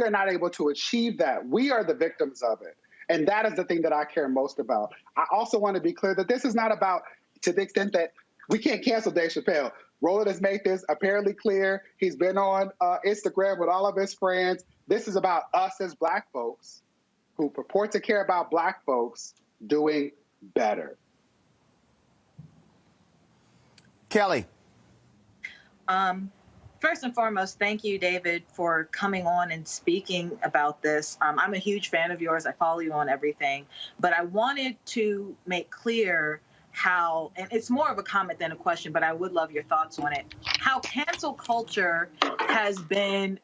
not able to achieve that, we are the victims of it. And that is the thing that I care most about. I also want to be clear that this is not about, to the extent that we can't cancel Dave Chappelle. Roland has made this apparently clear. He's been on Instagram with all of his friends. This is about us as Black folks who purport to care about Black folks doing better. Kelly. First and foremost, thank you, David, for coming on and speaking about this. I'm a huge fan of yours. I follow you on everything. But I wanted to make clear how, and it's more of a comment than a question, but I would love your thoughts on it, how cancel culture has been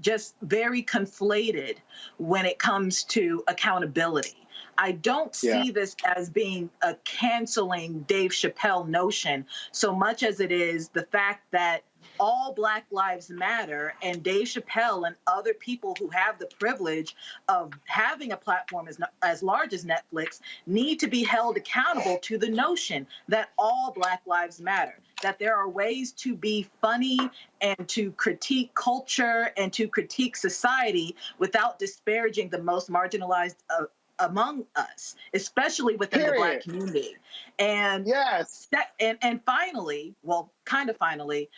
just very conflated when it comes to accountability. I don't see this as being a canceling Dave Chappelle notion so much as it is the fact that all Black lives matter, and Dave Chappelle and other people who have the privilege of having a platform as large as Netflix need to be held accountable to the notion that all Black lives matter, that there are ways to be funny and to critique culture and to critique society without disparaging the most marginalized among us, especially within the Black community. And and finally, well, kind of finally,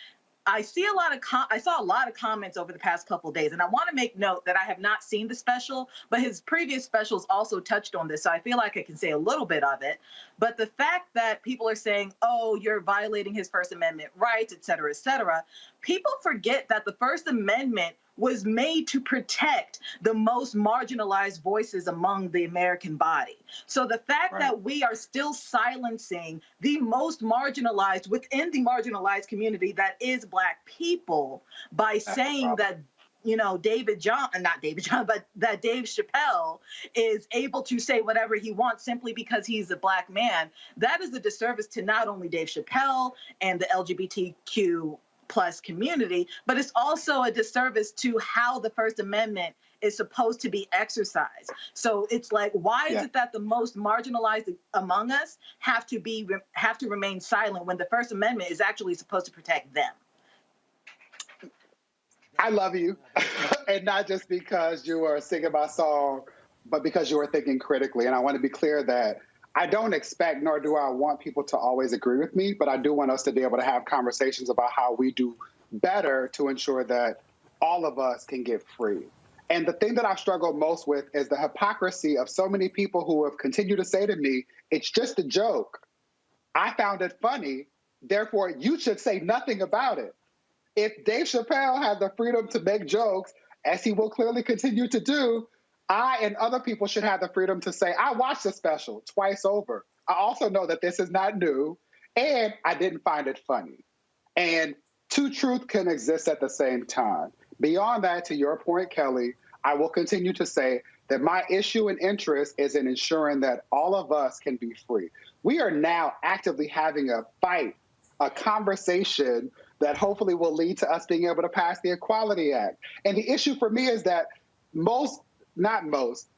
I saw a lot of comments over the past couple of days, and I want to make note that I have not seen the special, but his previous specials also touched on this, so I feel like I can say a little bit of it. But the fact that people are saying, oh, you're violating his First Amendment rights, et cetera, People forget that the First Amendment was made to protect the most marginalized voices among the American body. So the fact that we are still silencing the most marginalized within the marginalized community that is Black people by saying that, you know, Dave Chappelle is able to say whatever he wants simply because he's a Black man, that is a disservice to not only Dave Chappelle and the LGBTQ plus community, but it's also a disservice to how the First Amendment is supposed to be exercised. So it's like, why is it that the most marginalized among us have to remain silent when the First Amendment is actually supposed to protect them? I love you, and not just because you are singing my song, but because you are thinking critically. And I want to be clear that I don't expect, nor do I want people to always agree with me, but I do want us to be able to have conversations about how we do better to ensure that all of us can get free. And the thing that I've struggled most with is the hypocrisy of so many people who have continued to say to me, it's just a joke. I found it funny, therefore you should say nothing about it. If Dave Chappelle had the freedom to make jokes, as he will clearly continue to do, I and other people should have the freedom to say, I watched the special twice over. I also know that this is not new, and I didn't find it funny. And two truths can exist at the same time. Beyond that, to your point, Kelly, I will continue to say that my issue and interest is in ensuring that all of us can be free. We are now actively having a fight, a conversation that hopefully will lead to us being able to pass the Equality Act. And the issue for me is that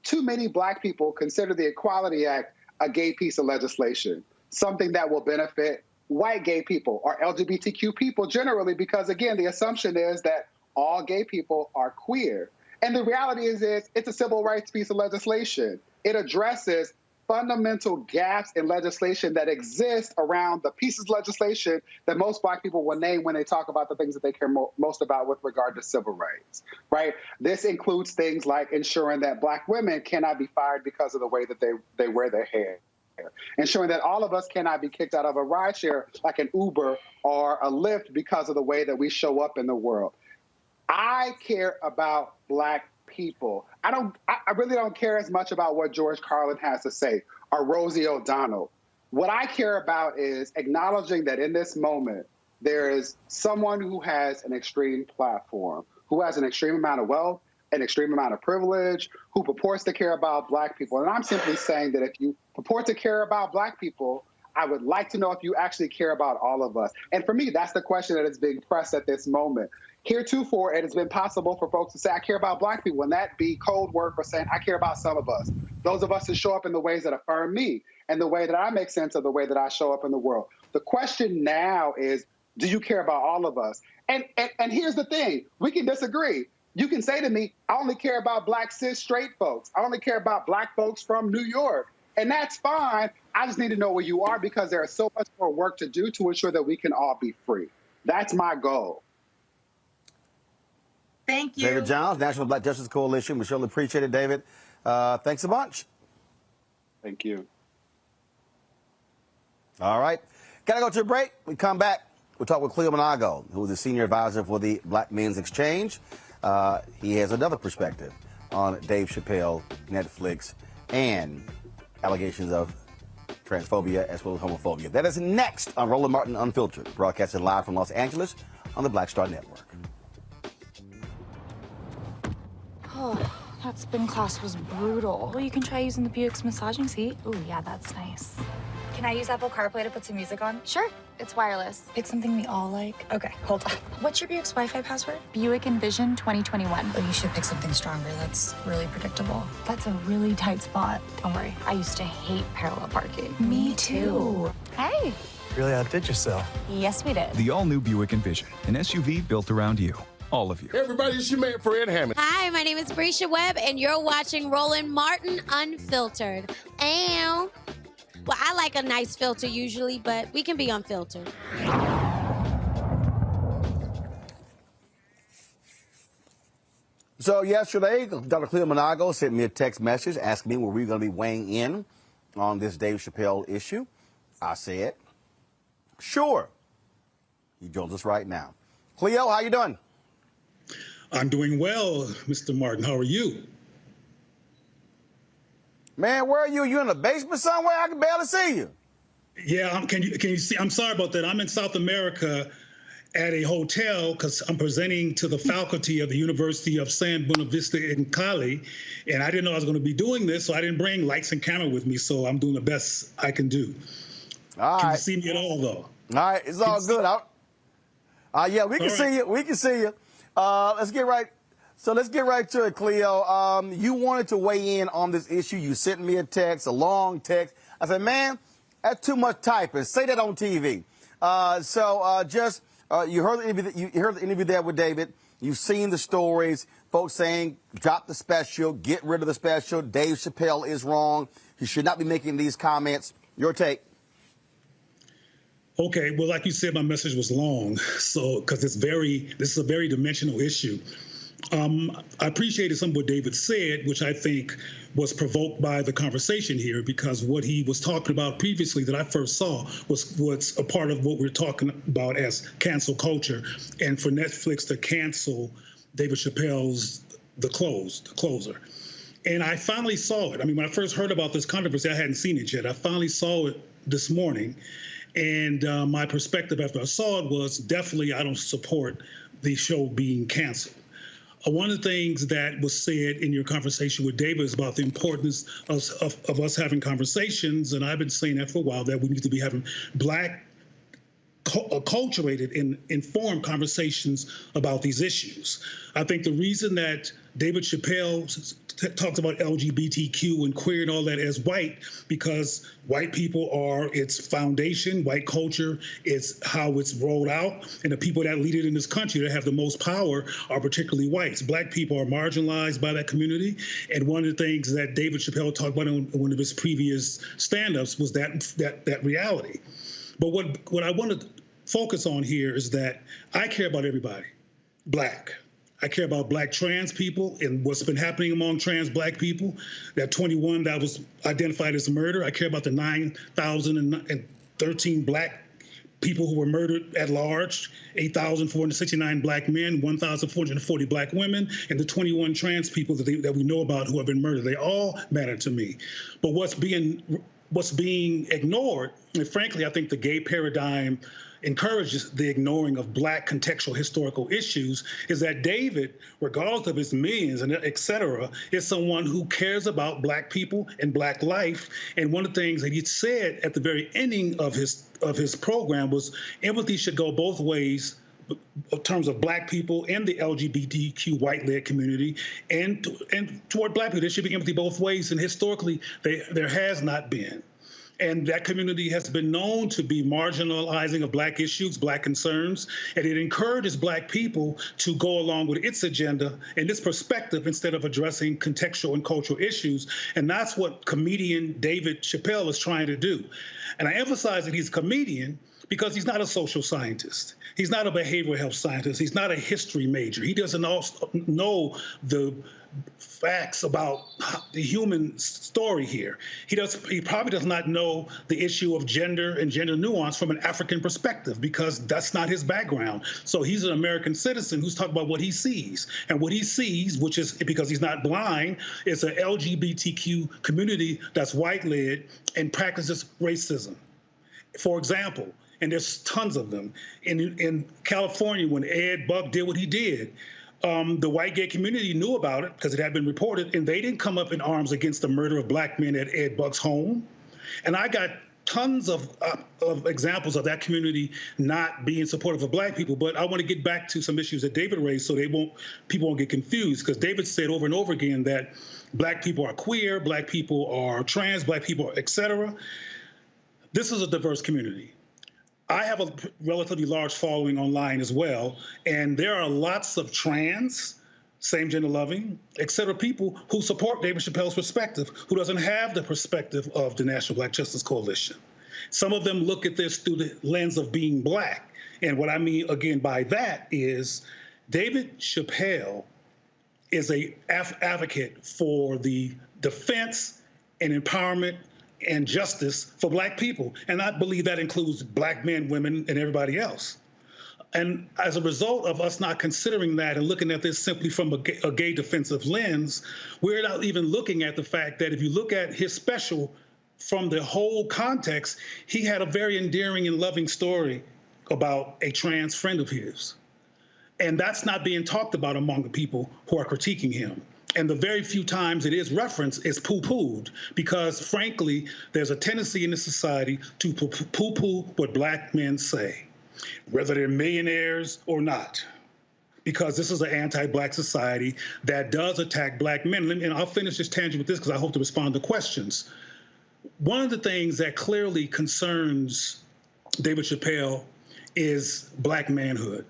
too many Black people consider the Equality Act a gay piece of legislation, something that will benefit white gay people or LGBTQ people generally, because again, the assumption is that all gay people are queer. And the reality is it's a civil rights piece of legislation. It addresses fundamental gaps in legislation that exist around the pieces of legislation that most Black people will name when they talk about the things that they care most about with regard to civil rights, right? This includes things like ensuring that Black women cannot be fired because of the way that they wear their hair, ensuring that all of us cannot be kicked out of a rideshare like an Uber or a Lyft because of the way that we show up in the world. I care about Black people. I really don't care as much about what George Carlin has to say or Rosie O'Donnell. What I care about is acknowledging that in this moment, there is someone who has an extreme platform, who has an extreme amount of wealth, an extreme amount of privilege, who purports to care about Black people. And I'm simply saying that if you purport to care about Black people, I would like to know if you actually care about all of us. And for me, that's the question that is being pressed at this moment. Heretofore, it has been possible for folks to say, I care about Black people, and that be code word for saying, I care about some of us. Those of us who show up in the ways that affirm me and the way that I make sense of the way that I show up in the world. The question now is, do you care about all of us? And here's the thing, we can disagree. You can say to me, I only care about Black cis straight folks. I only care about Black folks from New York. And that's fine. I just need to know where you are because there is so much more work to do to ensure that we can all be free. That's my goal. Thank you. David Johns, National Black Justice Coalition. We surely appreciate it, David. Thanks a bunch. Thank you. All right. Gotta go to a break. We come back. We'll talk with Cleo Monago, who is the senior advisor for the Black Men's Exchange. He has another perspective on Dave Chappelle, Netflix, and allegations of transphobia as well as homophobia. That is next on Roland Martin Unfiltered, broadcasted live from Los Angeles on the Black Star Network. Oh, that spin class was brutal. Well, you can try using the Buick's massaging seat. Ooh, yeah, that's nice. Can I use Apple CarPlay to put some music on? Sure, it's wireless. Pick something we all like. Okay, hold on. What's your Buick's Wi-Fi password? Buick Envision 2021. Oh, you should pick something stronger. That's really predictable. That's a really tight spot. Don't worry, I used to hate parallel parking. Me too. Hey. Really outdid yourself. Yes, we did. The all-new Buick Envision, an SUV built around you. All of you. Everybody, it's your man, Fred Hammond. Hi, my name is Brisha Webb, and you're watching Roland Martin Unfiltered. Ow. Well, I like a nice filter usually, but we can be unfiltered. So yesterday, Dr. Cleo Monago sent me a text message asking me were we going to be weighing in on this Dave Chappelle issue. I said, sure. He joins us right now. Cleo, how you doing? I'm doing well, Mr. Martin. How are you? Man, where are you? You in the basement somewhere? I can barely see you. Yeah, can you see? I'm sorry about that. I'm in South America at a hotel because I'm presenting to the faculty of the University of San Buenavista in Cali, and I didn't know I was going to be doing this, so I didn't bring lights and camera with me, so I'm doing the best I can do. All right. Can you see me at all, though? All right, it's all good. Yeah, we can see you. We can see you. Let's get right to it, Cleo. You wanted to weigh in on this issue. You sent me a text, a long text. I said, man, that's too much typing. Say that on TV. You heard the interview there with David. You've seen the stories. Folks saying, drop the special, get rid of the special. Dave Chappelle is wrong. He should not be making these comments. Your take. Okay, well, like you said, my message was long, so because this is a very dimensional issue. I appreciated some of what David said, which I think was provoked by the conversation here, because what he was talking about previously that I first saw was a part of what we're talking about as cancel culture, and for Netflix to cancel David Chappelle's The Closer. And I finally saw it. I mean, when I first heard about this controversy, I hadn't seen it yet. I finally saw it this morning. And my perspective after I saw it was definitely I don't support the show being canceled. One of the things that was said in your conversation with David is about the importance of us having conversations, and I've been saying that for a while, that we need to be having Black, acculturated and informed conversations about these issues. I think the reason that David Chappelle talks about LGBTQ and queer and all that as white, because white people are its foundation, white culture, it's how it's rolled out, and the people that lead it in this country that have the most power are particularly whites. Black people are marginalized by that community, and one of the things that David Chappelle talked about in one of his previous stand-ups was that reality. But what I want to focus on here is that I care about everybody, Black. I care about Black trans people and what's been happening among trans Black people. That 21 that was identified as murder. I care about the 9,013 Black people who were murdered at large, 8,469 Black men, 1,440 Black women, and the 21 trans people that we know about who have been murdered. They all matter to me. But what's being ignored, and frankly, I think the gay paradigm encourages the ignoring of Black contextual historical issues, is that David, regardless of his millions and et cetera, is someone who cares about Black people and Black life. And one of the things that he said at the very ending of his program was empathy should go both ways in terms of Black people and the LGBTQ white-led community, and toward Black people. There should be empathy both ways, and historically there has not been. And that community has been known to be marginalizing of Black issues, Black concerns, and it encourages Black people to go along with its agenda and its perspective instead of addressing contextual and cultural issues. And that's what comedian David Chappelle is trying to do. And I emphasize that he's a comedian because he's not a social scientist. He's not a behavioral health scientist. He's not a history major. He doesn't know the facts about the human story here. He probably does not know the issue of gender and gender nuance from an African perspective, because that's not his background. So he's an American citizen who's talking about what he sees. And what he sees, which is, because he's not blind, is an LGBTQ community that's white-led and practices racism. For example, and there's tons of them, in California, when Ed Buck did what he did, the white gay community knew about it because it had been reported, and they didn't come up in arms against the murder of Black men at Ed Buck's home. And I got tons of examples of that community not being supportive of Black people. But I want to get back to some issues that David raised so people won't get confused, because David said over and over again that Black people are queer, Black people are trans, Black people, et cetera. This is a diverse community. I have a relatively large following online as well, and there are lots of trans, same-gender loving, et cetera, people who support David Chappelle's perspective, who doesn't have the perspective of the National Black Justice Coalition. Some of them look at this through the lens of being Black. And what I mean, again, by that is David Chappelle is an advocate for the defense and empowerment and justice for Black people. And I believe that includes Black men, women, and everybody else. And as a result of us not considering that and looking at this simply from a gay defensive lens, we're not even looking at the fact that if you look at his special from the whole context, he had a very endearing and loving story about a trans friend of his. And that's not being talked about among the people who are critiquing him. And the very few times it is referenced is poo-pooed because, frankly, there's a tendency in the society to poo-poo what black men say, whether they're millionaires or not, because this is an anti-black society that does attack black men. And I'll finish this tangent with this because I hope to respond to questions. One of the things that clearly concerns David Chappelle is black manhood.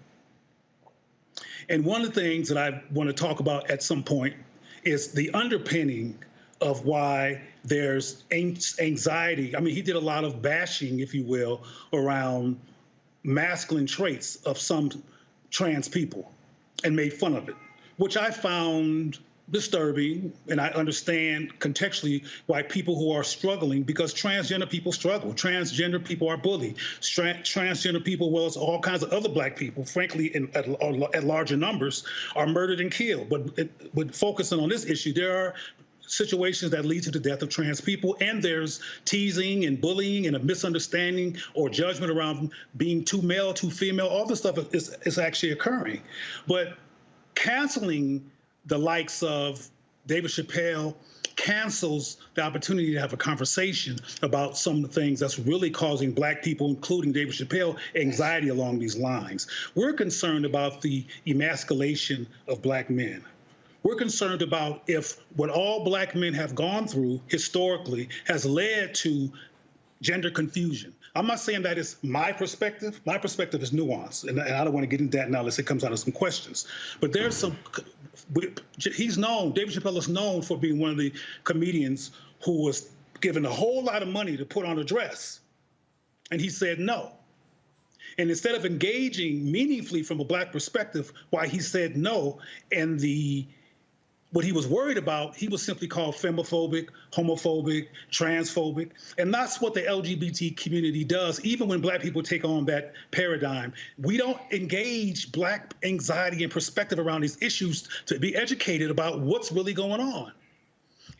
And one of the things that I want to talk about at some point is the underpinning of why there's anxiety. I mean, he did a lot of bashing, if you will, around masculine traits of some trans people and made fun of it, which I found disturbing. And I understand contextually why people who are struggling, because transgender people struggle. Transgender people are bullied. Transgender people, well as all kinds of other black people, frankly, at larger numbers, are murdered and killed. But focusing on this issue, there are situations that lead to the death of trans people, and there's teasing and bullying and a misunderstanding or judgment around being too male, too female. All this stuff is actually occurring. But canceling the likes of David Chappelle cancels the opportunity to have a conversation about some of the things that's really causing black people, including David Chappelle, anxiety along these lines. We're concerned about the emasculation of black men. We're concerned about if what all black men have gone through historically has led to gender confusion. I'm not saying that is my perspective. My perspective is nuanced, and I don't want to get into that now unless it comes out of some questions. But there's some, he's known, David Chappelle is known for being one of the comedians who was given a whole lot of money to put on a dress, and he said no. And instead of engaging meaningfully from a black perspective why he said no, and what he was worried about, he was simply called femophobic, homophobic, transphobic. And that's what the LGBT community does. Even when black people take on that paradigm, we don't engage black anxiety and perspective around these issues to be educated about what's really going on.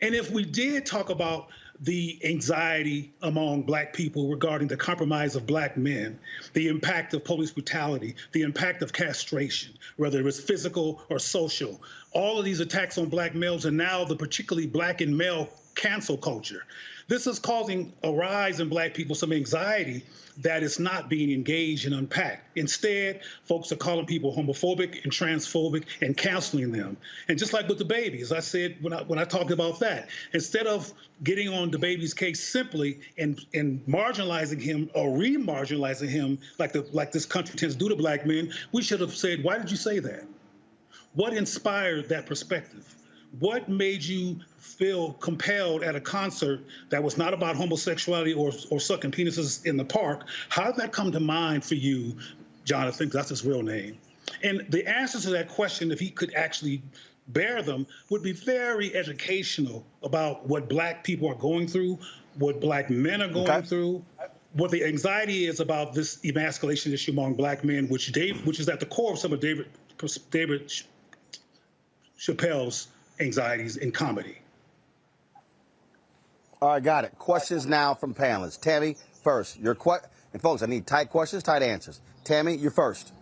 And if we did talk about the anxiety among black people regarding the compromise of black men, the impact of police brutality, the impact of castration, whether it's physical or social, all of these attacks on black males, and now the particularly black and male cancel culture. This is causing a rise in black people some anxiety that is not being engaged and unpacked. Instead, folks are calling people homophobic and transphobic and canceling them. And just like with the baby, as I said when I talked about that, instead of getting on the baby's case simply and marginalizing him or re-marginalizing him like this country tends to do to black men, we should have said, why did you say that? What inspired that perspective? What made you feel compelled at a concert that was not about homosexuality or sucking penises in the park? How did that come to mind for you, Jonathan? Because that's his real name. And the answers to that question, if he could actually bear them, would be very educational about what black people are going through, what black men are going through, what the anxiety is about this emasculation issue among black men, which is at the core of some of David Chappelle's anxieties in comedy. All right, got it. Questions now from panelists. Tammy, first. And folks, I need tight questions, tight answers. Tammy, you're first.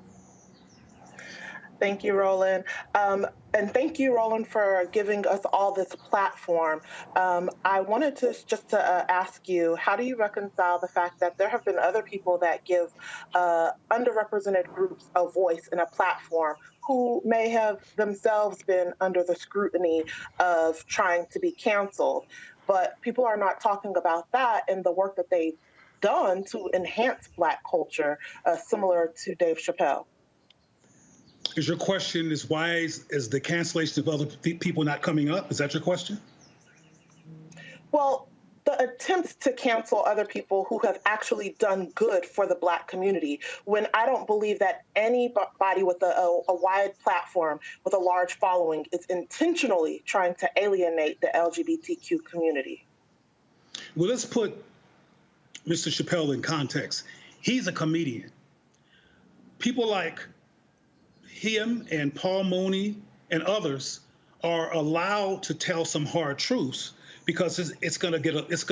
Thank you, Roland. And thank you, Roland, for giving us all this platform. I wanted to just ask you, how do you reconcile the fact that there have been other people that give underrepresented groups a voice and a platform who may have themselves been under the scrutiny of trying to be canceled, but people are not talking about that and the work that they've done to enhance Black culture, similar to Dave Chappelle? Is your question is why is the cancellation of other people not coming up? Is that your question? Well, the attempts to cancel other people who have actually done good for the Black community, when I don't believe that anybody with a wide platform, with a large following, is intentionally trying to alienate the LGBTQ community. Well, let's put Mr. Chappelle in context. He's a comedian. people like him and Paul Mooney and others are allowed to tell some hard truths because it's going to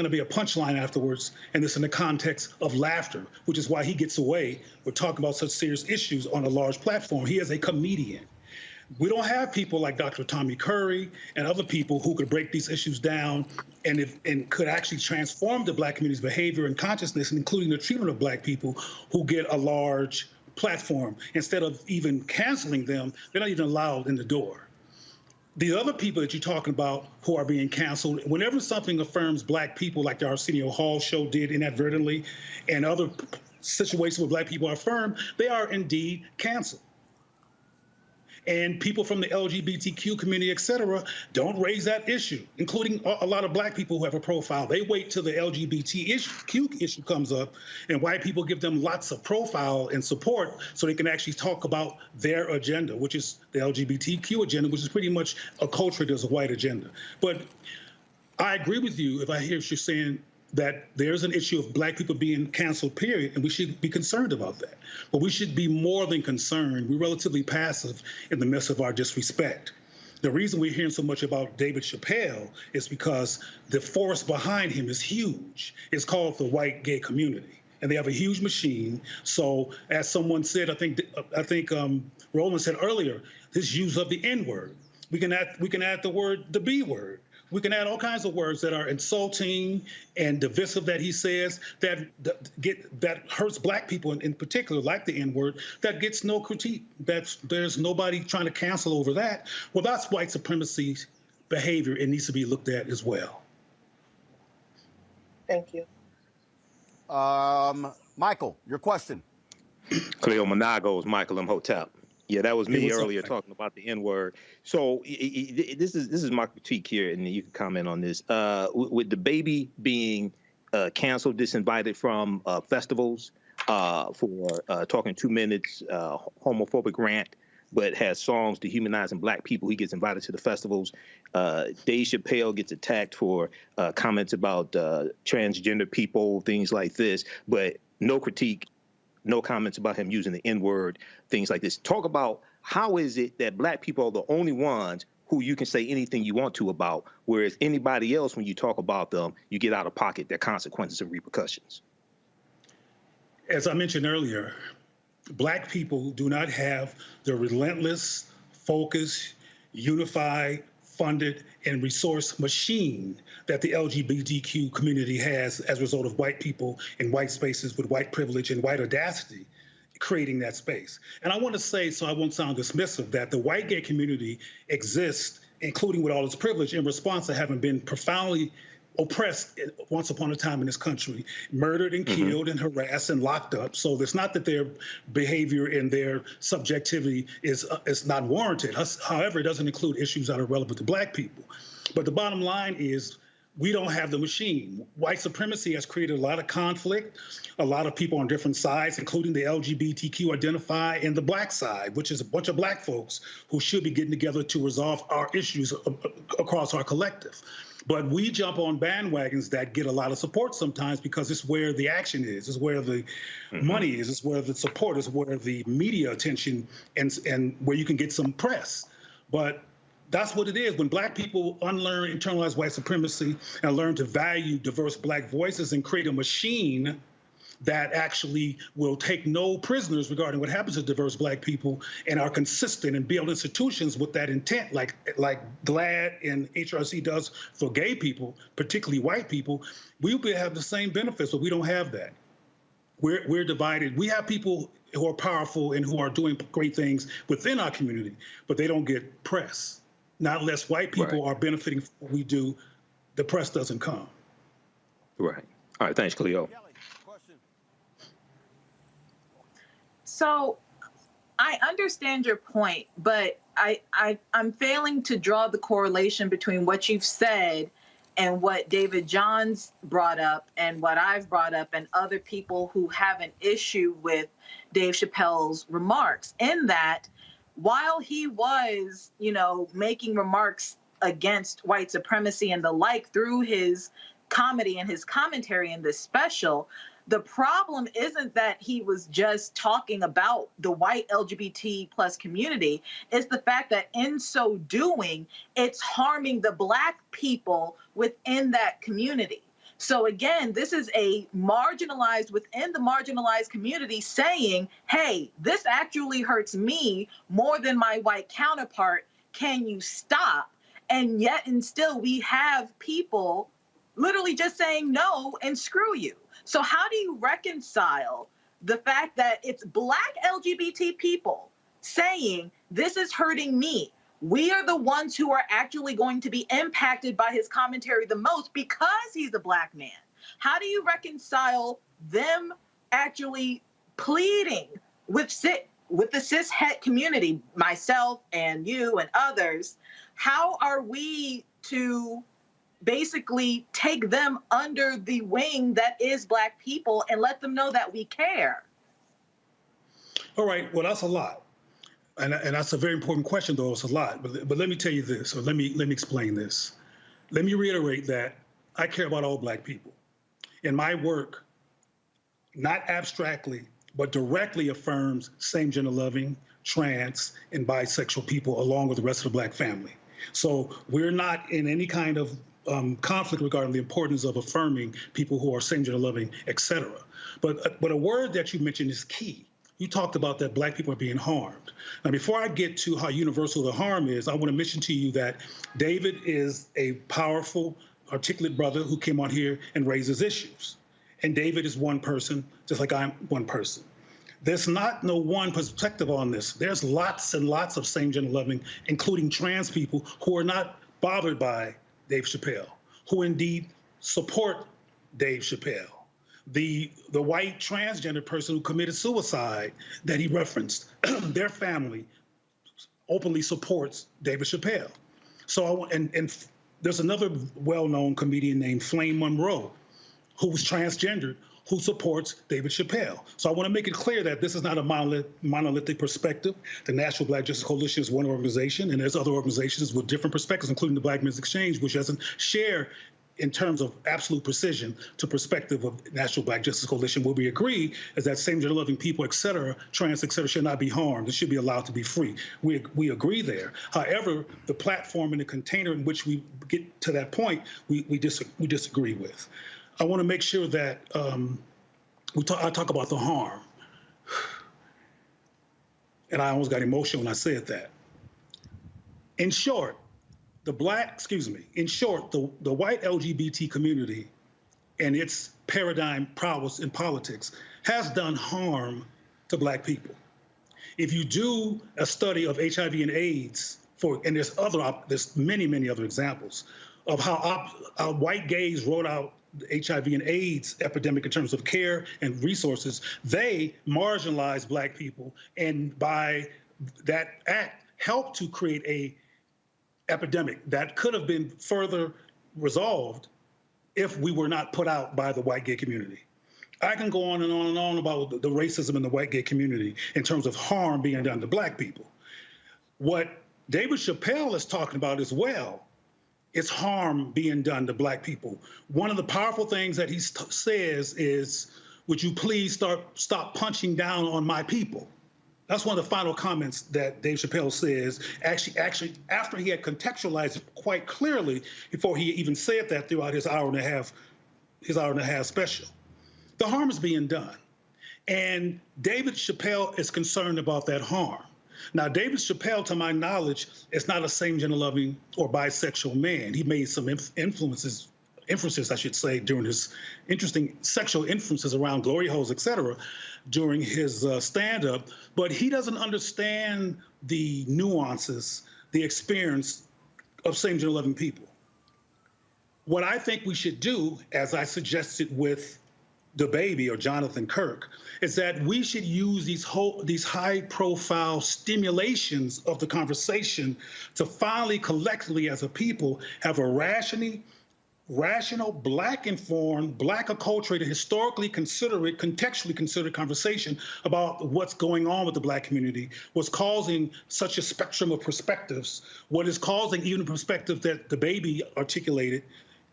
be a punchline afterwards, and it's in the context of laughter, which is why he gets away with talking about such serious issues on a large platform. He is a comedian. We don't have people like Dr. Tommy Curry and other people who could break these issues down and could actually transform the Black community's behavior and consciousness, including the treatment of Black people who get a large platform. Instead of even canceling them, they're not even allowed in the door. The other people that you're talking about who are being canceled, whenever something affirms Black people, like the Arsenio Hall show did inadvertently, and other situations where Black people are affirmed, they are indeed canceled. And people from the LGBTQ community, et cetera, don't raise that issue, including a lot of Black people who have a profile. They wait till the LGBTQ issue comes up, and white people give them lots of profile and support so they can actually talk about their agenda, which is the LGBTQ agenda, which is pretty much a culture that's a white agenda. But I agree with you if I hear what you're saying, that there's an issue of Black people being canceled, period, and we should be concerned about that. But we should be more than concerned. We're relatively passive in the midst of our disrespect. The reason we're hearing so much about David Chappelle is because the force behind him is huge. It's called the white gay community, and they have a huge machine. So as someone said, I think Roland said earlier, his use of the N-word. We can add the B word. We can add all kinds of words that are insulting and divisive that he says that hurts Black people in particular, like the N-word, that gets no critique. There's nobody trying to cancel over that. Well, that's white supremacy behavior. It needs to be looked at as well. Thank you. Michael, your question. Cleo Monagos, Michael Imhotep. Yeah, that was me earlier talking about the N-word. So this is my critique here, and you can comment on this. With the baby being canceled, disinvited from festivals for talking 2 minutes, homophobic rant, but has songs dehumanizing Black people. He gets invited to the festivals. Dave Chappelle gets attacked for comments about transgender people, things like this, but no critique. No comments about him using the N-word, things like this. Talk about how is it that Black people are the only ones who you can say anything you want to about, whereas anybody else, when you talk about them, you get out of pocket their consequences and repercussions. As I mentioned earlier, Black people do not have the relentless, focused, unified, funded, and resource machine that the LGBTQ community has as a result of white people in white spaces with white privilege and white audacity creating that space. And I want to say, so I won't sound dismissive, that the white gay community exists, including with all its privilege, in response to having been profoundly oppressed once upon a time in this country, murdered and killed and harassed and locked up. So it's not that their behavior and their subjectivity is not warranted. However, it doesn't include issues that are relevant to Black people. But the bottom line is we don't have the machine. White supremacy has created a lot of conflict, a lot of people on different sides, including the LGBTQ identify and the Black side, which is a bunch of Black folks who should be getting together to resolve our issues across our collective. But we jump on bandwagons that get a lot of support sometimes because it's where the action is, it's where the money is, it's where the support is, where the media attention and where you can get some press. But that's what it is. When Black people unlearn internalized white supremacy and learn to value diverse Black voices and create a machine that actually will take no prisoners regarding what happens to diverse Black people and are consistent and build institutions with that intent, like GLAAD and HRC does for gay people, particularly white people, we will have the same benefits, but we don't have that. We're divided. We have people who are powerful and who are doing great things within our community, but they don't get press. Not unless white people are benefiting from what we do, the press doesn't come. Right. All right. Thanks, Cleo. So I understand your point, but I'm failing to draw the correlation between what you've said and what David Johns brought up and what I've brought up and other people who have an issue with Dave Chappelle's remarks, in that while he was, making remarks against white supremacy and the like through his comedy and his commentary in this special, The problem isn't that he was just talking about the white LGBT plus community. It's the fact that in so doing, it's harming the Black people within that community. So again, this is a marginalized within the marginalized community saying, hey, this actually hurts me more than my white counterpart. Can you stop? And yet and still we have people literally just saying no and screw you. So how do you reconcile the fact that it's Black LGBT people saying this is hurting me? We are the ones who are actually going to be impacted by his commentary the most because he's a Black man. How do you reconcile them actually pleading with the cis het community, myself and you and others? How are we to basically take them under the wing that is Black people and let them know that we care? All right, well, that's a lot. And that's a very important question, though. It's a lot. But let me tell you this, or let me explain this. Let me reiterate that I care about all Black people. And my work, not abstractly, but directly affirms same-gender loving, trans, and bisexual people, along with the rest of the Black family. So we're not in any kind of conflict regarding the importance of affirming people who are same-gender loving, et cetera. But a word that you mentioned is key. You talked about that Black people are being harmed. Now, before I get to how universal the harm is, I want to mention to you that David is a powerful, articulate brother who came on here and raises issues. And David is one person, just like I'm one person. There's not no one perspective on this. There's lots and lots of same-gender loving, including trans people, who are not bothered by Dave Chappelle, who indeed support Dave Chappelle. The white transgender person who committed suicide that he referenced, their family openly supports David Chappelle. So, and there's another well-known comedian named Flame Monroe, who's transgendered, who supports David Chappelle. So I want to make it clear that this is not a monolithic perspective. The National Black Justice Coalition is one organization, and there's other organizations with different perspectives, including the Black Men's Exchange, which doesn't share in terms of absolute precision to perspective of National Black Justice Coalition. Where we agree is that same-gender loving people, et cetera, trans, et cetera, should not be harmed. They should be allowed to be free. We agree there. However, the platform and the container in which we get to that point, we disagree with. I want to make sure that I talk about the harm. And I almost got emotional when I said that. In short, the white LGBT community and its paradigm prowess in politics has done harm to Black people. If you do a study of HIV and AIDS, and there's many, many other examples of how white gays wrote out the HIV and AIDS epidemic in terms of care and resources, they marginalized Black people, and by that act helped to create a epidemic that could have been further resolved if we were not put out by the white gay community. I can go on and on and on about the racism in the white gay community in terms of harm being done to Black people. What David Chappelle is talking about as well is harm being done to Black people. One of the powerful things that he says is, would you please stop punching down on my people? That's one of the final comments that Dave Chappelle says, actually after he had contextualized it quite clearly before he even said that throughout his hour and a half special. The harm is being done. And David Chappelle is concerned about that harm. Now, David Chappelle, to my knowledge, is not a same-gender loving or bisexual man. He made some inferences, I should say, during his interesting sexual inferences around glory holes, et cetera, during his stand-up, but he doesn't understand the nuances, the experience of same-gender loving people. What I think we should do, as I suggested with DaBaby or Jonathan Kirk, is that we should use these high-profile stimulations of the conversation to finally, collectively, as a people, have a rational, Black-informed, Black-acculturated, historically considerate, contextually considered conversation about what's going on with the Black community, what's causing such a spectrum of perspectives, what is causing even a perspective that DaBaby articulated,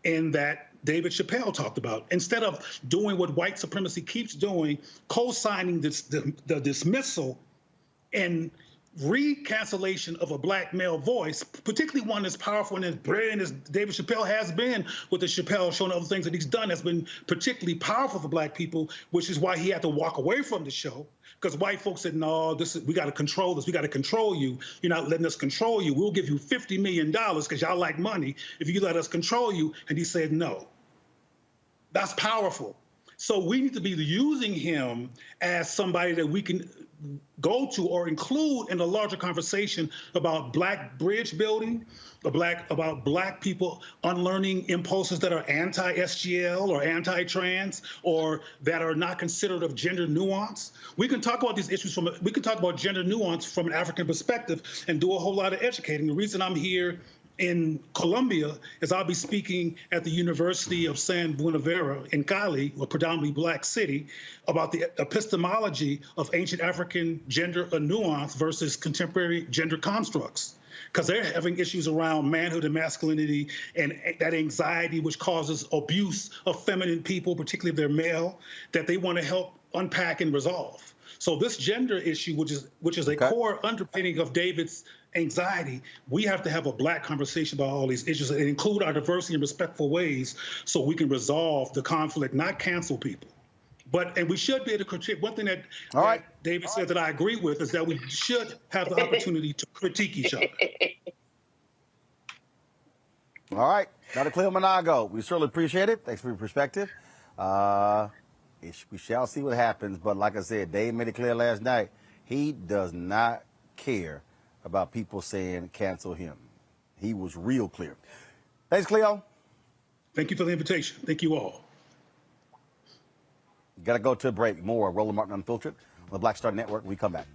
and that David Chappelle talked about. Instead of doing what white supremacy keeps doing, co-signing the dismissal and re-cancellation of a black male voice, particularly one as powerful and as brilliant as David Chappelle has been with the Chappelle show and other things that he's done, has been particularly powerful for black people, which is why he had to walk away from the show, because white folks said, no, we got to control this. We got to control you. You're not letting us control you. We'll give you $50 million because y'all like money if you let us control you. And he said, no. That's powerful. So we need to be using him as somebody that we can go to or include in a larger conversation about black bridge building, about black people unlearning impulses that are anti-SGL or anti-trans or that are not considerate of gender nuance. We can talk about these issues we can talk about gender nuance from an African perspective and do a whole lot of educating. The reason I'm here in Colombia is I'll be speaking at the University of San Buenaventura in Cali, a predominantly black city, about the epistemology of ancient African gender nuance versus contemporary gender constructs. Because they're having issues around manhood and masculinity and that anxiety which causes abuse of feminine people, particularly if they're male, that they want to help unpack and resolve. So this gender issue, which is a core underpinning of David's anxiety, we have to have a black conversation about all these issues and include our diversity in respectful ways so we can resolve the conflict, not cancel people. And we should be able to critique. One thing that David said that I agree with is that we should have the opportunity to critique each other. All right, Dr. Cleo Monago, we certainly appreciate it. Thanks for your perspective. We shall see what happens, but like I said, Dave made it clear last night, he does not care about people saying cancel him. He was real clear. Thanks, Cleo. Thank you for the invitation. Thank you all. Got to go to a break. More Roland Martin Unfiltered on the Black Star Network. We come back.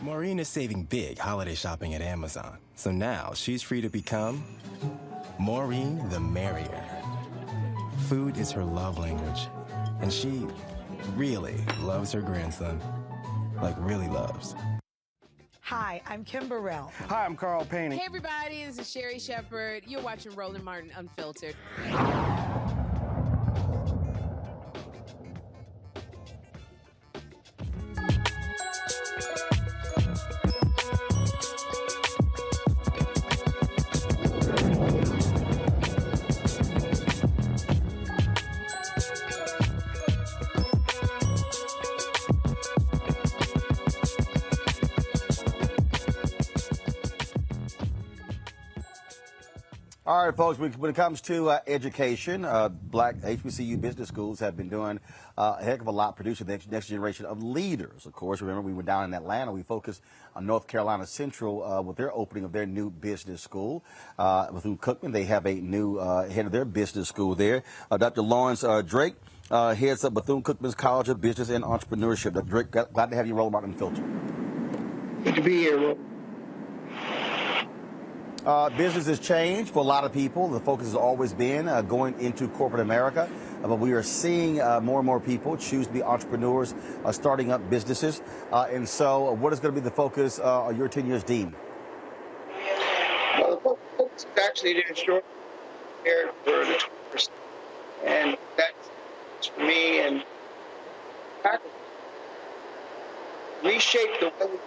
Maureen is saving big holiday shopping at Amazon, so now she's free to become Maureen the Merrier. Food is her love language, and she really loves her grandson. Like, really loves. Hi, I'm Kim Burrell. Hi, I'm Carl Payne. Hey, everybody, this is Sherry Shepherd. You're watching Roland Martin Unfiltered. All right, folks, when it comes to education, black HBCU business schools have been doing a heck of a lot producing the next generation of leaders. Of course, remember, we were down in Atlanta. We focused on North Carolina Central with their opening of their new business school. Bethune-Cookman, they have a new head of their business school there. Dr. Lawrence Drake heads up Bethune-Cookman's College of Business and Entrepreneurship. Dr. Drake, glad to have you, Roland Martin Unfiltered. Good to be here, Roland. Business has changed for a lot of people. The focus has always been going into corporate America, but we are seeing more and more people choose to be entrepreneurs, starting up businesses. And so what is going to be the focus of your tenure as dean? Well, the focus is actually to ensure prepared for the 20%. And that's for me and reshape the way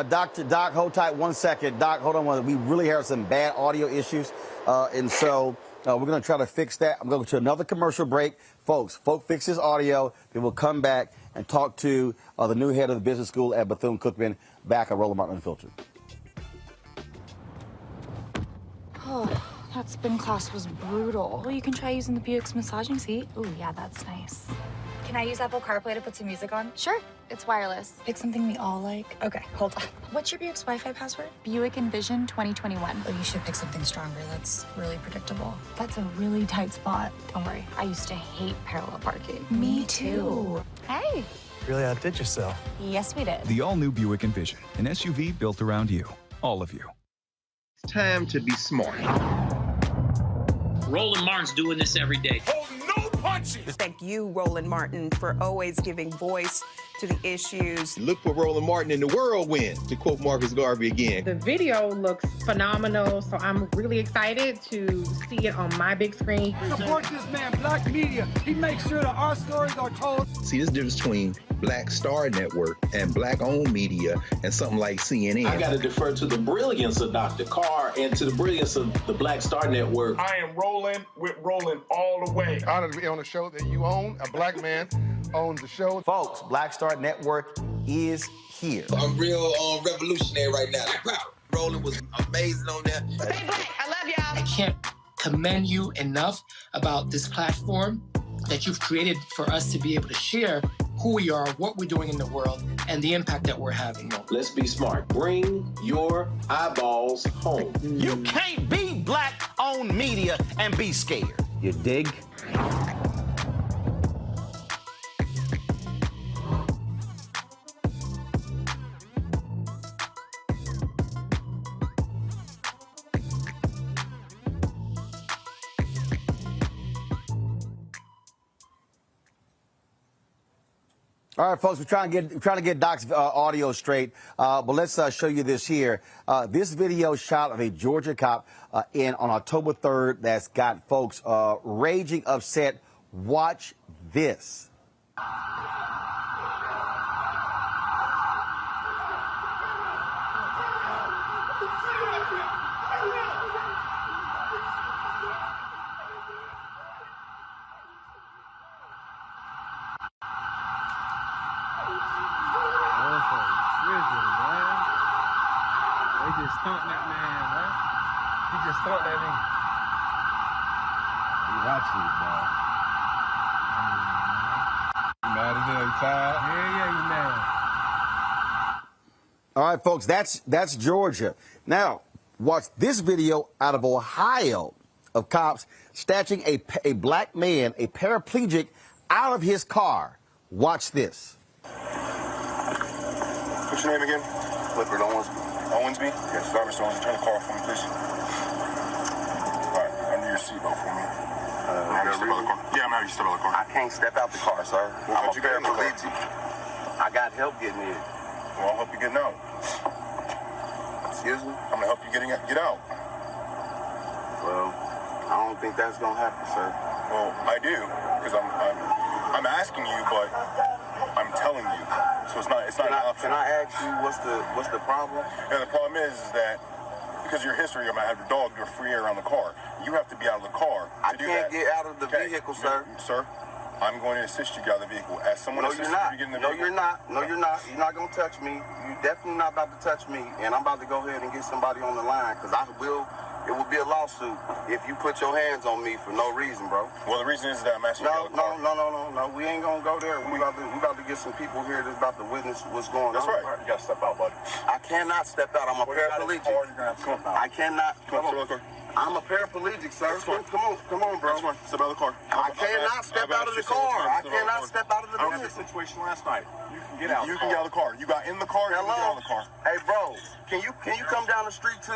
Doc, hold tight 1 second. Doc, hold on. We really have some bad audio issues, and so we're going to try to fix that. I'm going to another commercial break. Folks, fix his audio. Then we'll come back and talk to the new head of the business school at Bethune-Cookman back on Roland Martin Unfiltered. Oh, that spin class was brutal. Well, you can try using the Buick's massaging seat. Ooh, yeah, that's nice. Can I use Apple CarPlay to put some music on? Sure, it's wireless. Pick something we all like. Okay, hold on. What's your Buick's Wi-Fi password? Buick Envision 2021. Oh, you should pick something stronger. That's really predictable. That's a really tight spot. Don't worry, I used to hate parallel parking. Me too. Hey. Really outdid yourself. Yes, we did. The all-new Buick Envision, an SUV built around you, all of you. It's time to be smart. Roland Martin's doing this every day. Thank you, Roland Martin, for always giving voice to the issues. Look for Roland Martin in the whirlwind, to quote Marcus Garvey again. The video looks phenomenal, so I'm really excited to see it on my big screen. Support this man, Black Media. He makes sure that our stories are told. See, this difference between Black Star Network and Black-owned media and something like CNN. I got to defer to the brilliance of Dr. Carr and to the brilliance of the Black Star Network. I am rolling with Roland all the way. Honored to be on a show that you own. A black man owns the show. Folks, Black Star Network is here. I'm real revolutionary right now. Roland was amazing on that. Stay black. I love y'all. I can't commend you enough about this platform that you've created for us to be able to share who we are, what we're doing in the world, and the impact that we're having. Let's be smart. Bring your eyeballs home. You can't be Black-owned media and be scared. You dig? All right, folks, we're trying to get Doc's audio straight, but let's show you this here. This video shot of a Georgia cop on October 3rd that's got folks raging upset. Watch this. Stunt that man, man. He just stunt that nigga. You watching it, bro. You mad as hell? You tired? Yeah, you mad. All right, folks, that's Georgia. Now, watch this video out of Ohio of cops snatching a black man, a paraplegic, out of his car. Watch this. What's your name again? Clifford Owensby? Yes, Mr. Owensby, turn the car off for me, please. All right, under your seatbelt for me. Yeah, I'm out of your seatbelt car. I can't step out the car, sir. I'm a paraplegic. I got help getting in. Well, I'll help you getting out. Excuse me? I'm gonna help you get out. Well, I don't think that's gonna happen, sir. Well, I do, because I'm asking you, but I'm telling you. So it's not an option. Can I ask you what's the problem? Yeah, the problem is that because of your history, I'm gonna have your dog do a free air around the car. You have to be out of the car. I can't get out of the vehicle, sir. Sir, I'm going to assist you get out of the vehicle. As someone assists you to get in the vehicle. No, you're not. No, you're not. You're not gonna touch me. You're definitely not about to touch me. And I'm about to go ahead and get somebody on the line because it will be a lawsuit if you put your hands on me for no reason, bro. Well, the reason is that I'm asking you. No. We ain't gonna go there. We about to get some people here that's about to witness what's going on. That's right. You gotta step out, buddy. I cannot step out. I'm a paraplegic. I cannot. Come on. I'm a paraplegic, sir. Come on, bro. Step out of the car. I cannot step out of the car. I cannot step out of the vehicle. I had this situation last night. You can get out. You can get out of the car. You got in the car. You can get out of the car. Hey, bro. Can you come down the street to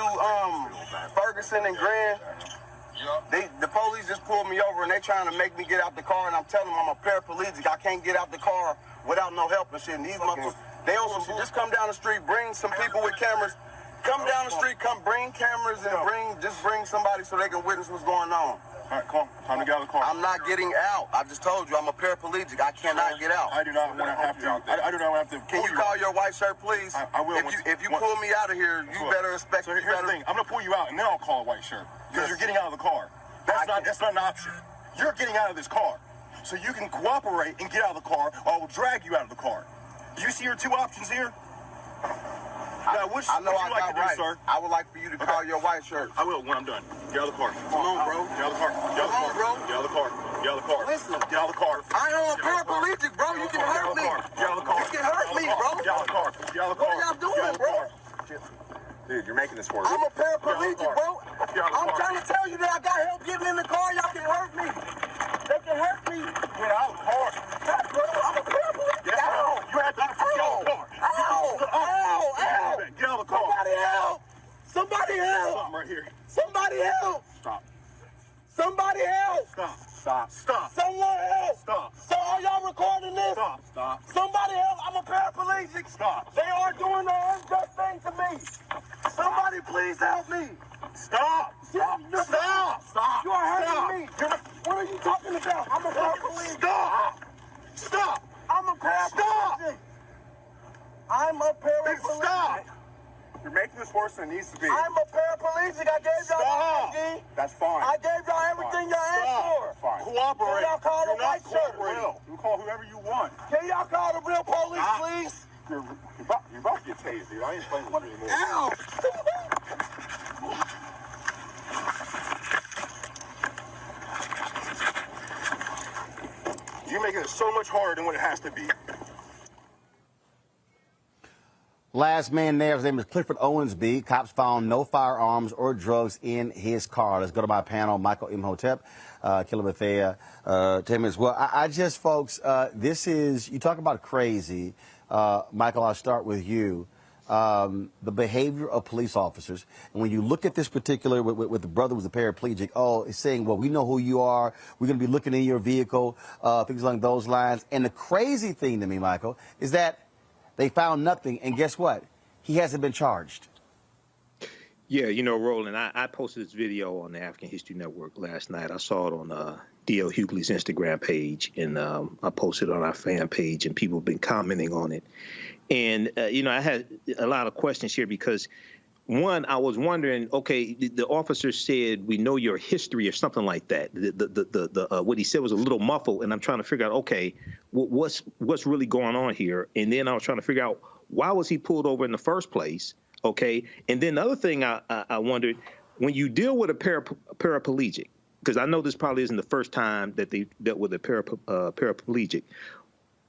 Ferguson and Grand? The police just pulled me over and they trying to make me get out the car, and I'm telling them I'm a paraplegic. I can't get out the car without no help and shit. And these motherfuckers, they also should just come down the street, bring some people with cameras. Come down the street, bring cameras and bring somebody so they can witness what's going on. All right, come on. Time to get out of the car. I'm not getting out. I just told you I'm a paraplegic. I cannot get out. I do not want to have to. I do not want to have to. Can you call your white shirt, please? I will. If you pull me out of here, you better expect. So here's the thing. I'm gonna pull you out, and then I'll call a white shirt because you're getting out of the car. That's not an option. You're getting out of this car, so you can cooperate and get out of the car, or I will drag you out of the car. Do you see your two options here? Now, what you like to do, sir? I would like for you to call your white shirt. I will when I'm done. Get out of the car. Come on, bro. Get out of the car. Get out of the car. Come on, bro. Get out of the car. Get out of the car. Listen. Get out of the car. I am a paraplegic, bro. You can hurt me. Get out of the car. You can hurt me, bro. Get out of the car. Get out of the car. What are y'all doing, bro? Dude, you're making this worse. I'm a paraplegic, bro. I'm trying to tell you that I got help getting in the car. Y'all can hurt me. They can hurt me. Get out of the car. Bro, I'm a paraplegic. Get out. You have to get out of the car. Ow. Get out of the car. Somebody help. Somebody help. Stop right here. Somebody help. Stop. Somebody help. Stop. Stop. Stop. Someone help. Stop. So are y'all recording this? Stop. Stop. Somebody help. I'm a paraplegic. Stop. They are doing the unjust thing to me. Somebody please help me. Stop. Stop. Stop. Stop. You are hurting Stop. me. What are you talking about? I'm a paraplegic. Stop. Stop. I'm a paraplegic. I'm a paraplegic. Stop. You're making this worse than it needs to be. I'm a paraplegic. I gave y'all my ID. That's fine. I gave y'all everything y'all asked for. That's fine. Cooperate. Can y'all call the white shirt? You call whoever you want. Can y'all call the real police, please? You're about to get tased, dude. I ain't playing with you anymore. Ow! You're making it so much harder than what it has to be. Last man there, his name is Clifford Owensby. Cops found no firearms or drugs in his car. Let's go to my panel, Michael Imhotep, Killer Bethea, Tim as well. I just, folks, this is, you talk about crazy. Michael, I'll start with you. The behavior of police officers. And when you look at this particular, with the brother who's a paraplegic, it's saying, well, we know who you are. We're going to be looking in your vehicle, things along those lines. And the crazy thing to me, Michael, is that they found nothing. And guess what? He hasn't been charged. Yeah, Roland, I posted this video on the African History Network last night. I saw it on D.L. Hughley's Instagram page, and I posted it on our fan page, and people have been commenting on it. And, I had a lot of questions here because, one, I was wondering, okay, the officer said, we know your history or something like that. What he said was a little muffled, and I'm trying to figure out, okay, what's really going on here? And then I was trying to figure out, why was he pulled over in the first place? Okay. And then the other thing I wondered, when you deal with a paraplegic, because I know this probably isn't the first time that they dealt with a paraplegic,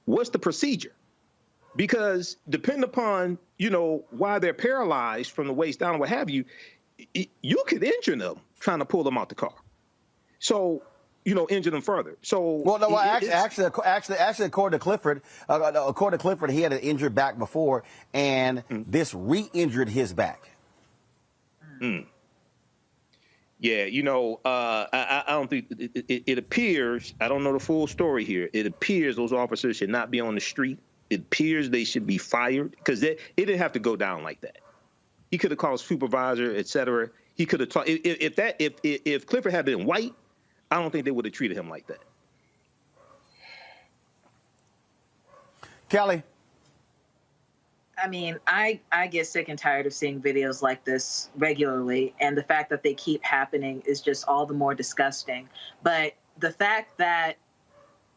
what's the procedure? Because depending upon, why they're paralyzed from the waist down or what have you, you could injure them trying to pull them out the car. So, injure them further. So, actually, according to Clifford, he had an injured back before, and this re-injured his back. Mm. Yeah, I don't think it appears. I don't know the full story here. It appears those officers should not be on the street. It appears they should be fired because it didn't have to go down like that. He could have called a supervisor, et cetera. He could have talked. If Clifford had been white, I don't think they would have treated him like that. Kelly. I mean, I get sick and tired of seeing videos like this regularly, and the fact that they keep happening is just all the more disgusting. But the fact that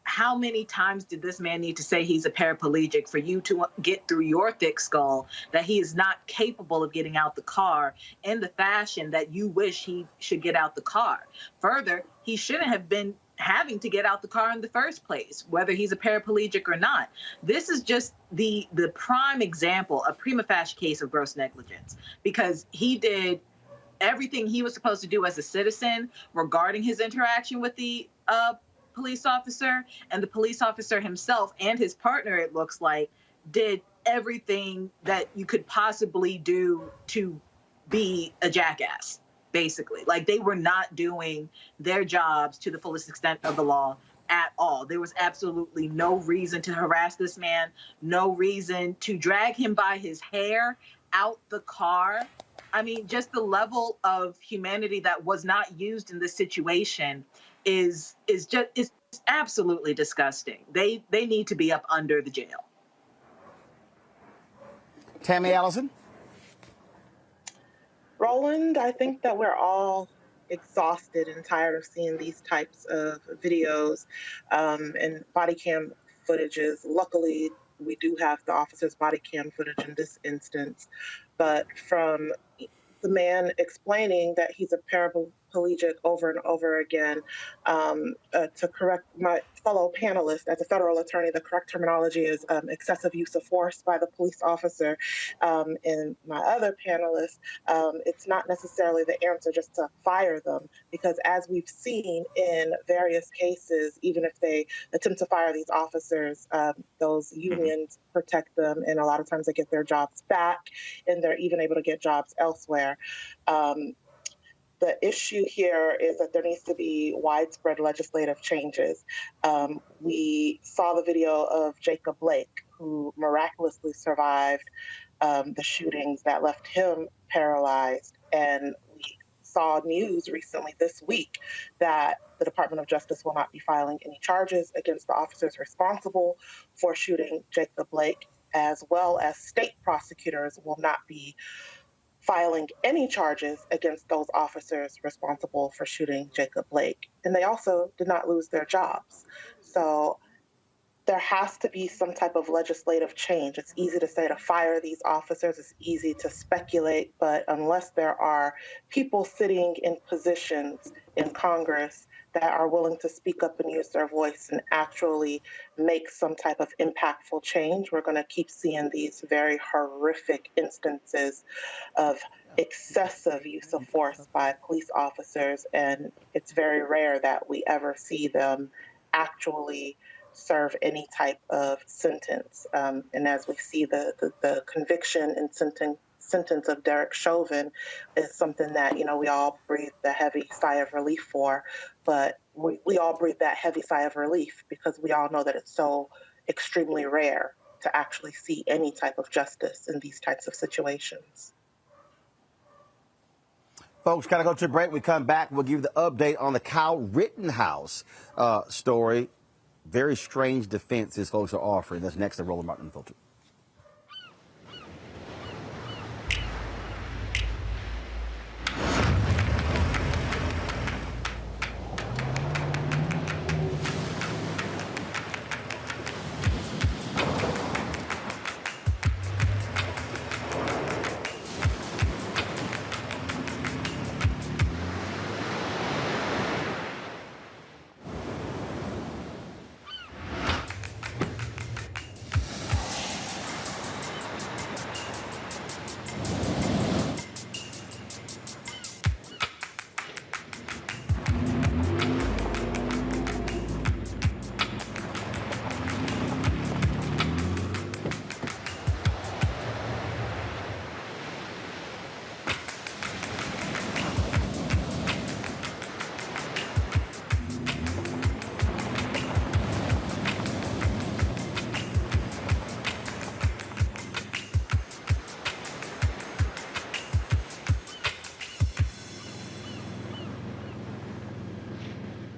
how many times did this man need to say he's a paraplegic for you to get through your thick skull that he is not capable of getting out the car in the fashion that you wish he should get out the car? Further, he shouldn't have been having to get out the car in the first place, whether he's a paraplegic or not. This is just the prime example, a prima facie case of gross negligence, because he did everything he was supposed to do as a citizen regarding his interaction with the police officer, and the police officer himself and his partner, it looks like, did everything that you could possibly do to be a jackass, basically. Like, they were not doing their jobs to the fullest extent of the law at all. There was absolutely no reason to harass this man, no reason to drag him by his hair out the car I mean, just the level of humanity that was not used in this situation is absolutely disgusting. They need to be up under the jail. Tammy Allison? Roland, I think that we're all exhausted and tired of seeing these types of videos and body cam footages. Luckily, we do have the officer's body cam footage in this instance, but from the man explaining that he's a paraplegic over and over again, to correct my fellow panelists, as a federal attorney, the correct terminology is excessive use of force by the police officer. And my other panelists, it's not necessarily the answer just to fire them, because as we've seen in various cases, even if they attempt to fire these officers, those unions protect them, and a lot of times they get their jobs back, and they're even able to get jobs elsewhere. The issue here is that there needs to be widespread legislative changes. We saw the video of Jacob Blake, who miraculously survived the shootings that left him paralyzed. And we saw news recently this week that the Department of Justice will not be filing any charges against the officers responsible for shooting Jacob Blake, as well as state prosecutors will not be filing any charges against those officers responsible for shooting Jacob Blake. And they also did not lose their jobs. So there has to be some type of legislative change. It's easy to say to fire these officers. It's easy to speculate, but unless there are people sitting in positions in Congress that are willing to speak up and use their voice and actually make some type of impactful change, we're going to keep seeing these very horrific instances of excessive use of force by police officers. And it's very rare that we ever see them actually serve any type of sentence. And as we see, the conviction and sentence of Derek Chauvin is something that, we all breathe the heavy sigh of relief for, but we all breathe that heavy sigh of relief because we all know that it's so extremely rare to actually see any type of justice in these types of situations. Folks, gotta go to a break. We come back, we'll give you the update on the Kyle Rittenhouse story. Very strange defense these folks are offering. That's next to Roland Martin Unfiltered.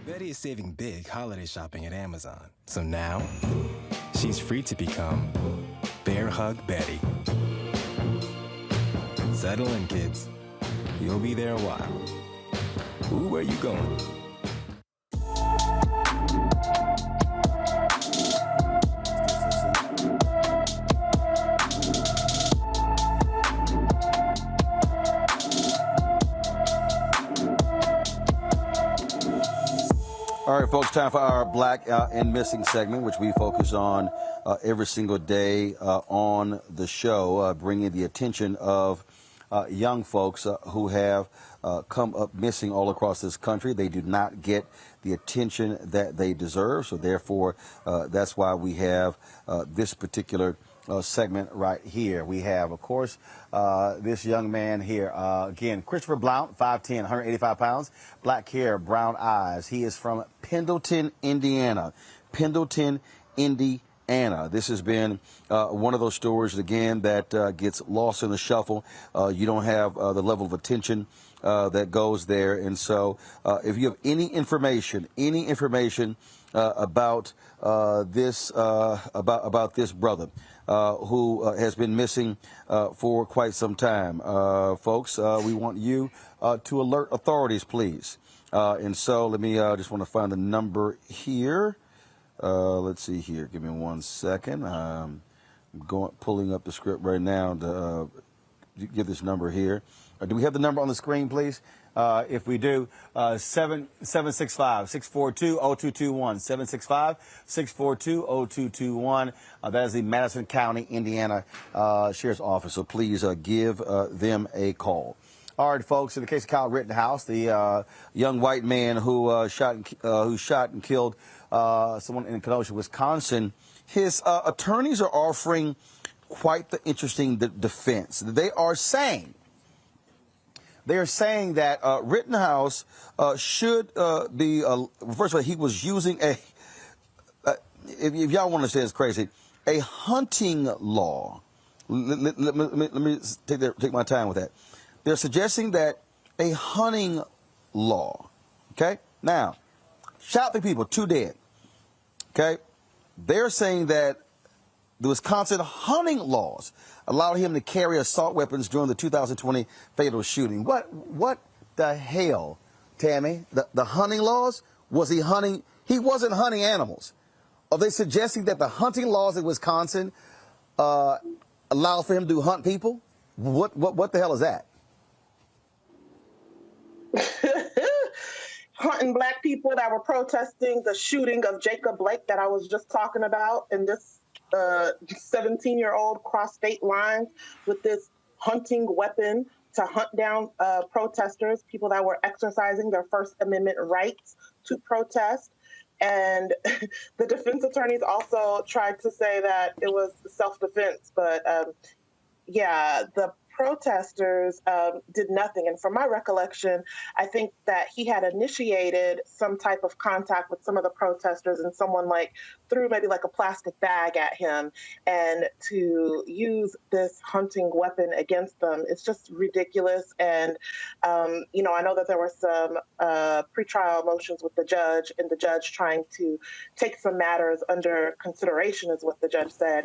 Betty is saving big holiday shopping at Amazon. So now, she's free to become Bear Hug Betty. Settle in, kids. You'll be there a while. Ooh, where you going? All right, folks, time for our Black and Missing segment, which we focus on every single day on the show, bringing the attention of young folks who have come up missing all across this country. They do not get the attention that they deserve, so therefore that's why we have this particular segment right here. We have, of course, this young man here. Again, Christopher Blount, 5'10", 185 pounds, black hair, brown eyes. He is from Pendleton, Indiana. Pendleton, Indiana. Anna. This has been one of those stories, again, that gets lost in the shuffle. You don't have the level of attention that goes there. And so if you have any information about this brother who has been missing for quite some time, folks, we want you to alert authorities, please. And so let me just want to find the number here. Let's see here. Give me 1 second. I'm pulling up the script right now to give this number here. Do we have the number on the screen, please? If we do, 765-642-0221, 765-642-0221. That is the Madison County, Indiana Sheriff's Office. So please give them a call. All right, folks. In the case of Kyle Rittenhouse, the young white man who shot and killed someone in Kenosha, Wisconsin, his attorneys are offering quite the interesting defense. They are saying that Rittenhouse should be, first of all, he was using if y'all want to say it's crazy, a hunting law. Let me take my time with that. They're suggesting that a hunting law, okay? Now, shot the people, 2 dead, okay? They're saying that the Wisconsin hunting laws allowed him to carry assault weapons during the 2020 fatal shooting. What the hell, Tammy? The hunting laws? Was he hunting? He wasn't hunting animals. Are they suggesting that the hunting laws in Wisconsin allow for him to hunt people? What the hell is that? Hunting black people that were protesting the shooting of Jacob Blake that I was just talking about, and this 17-year-old crossed state lines with this hunting weapon to hunt down protesters, people that were exercising their First Amendment rights to protest. And the defense attorneys also tried to say that it was self-defense, but yeah, the protesters did nothing. And from my recollection, I think that he had initiated some type of contact with some of the protesters, and someone threw maybe a plastic bag at him. And to use this hunting weapon against them, it's just ridiculous. And, I know that there were some pretrial motions with the judge, and the judge trying to take some matters under consideration is what the judge said.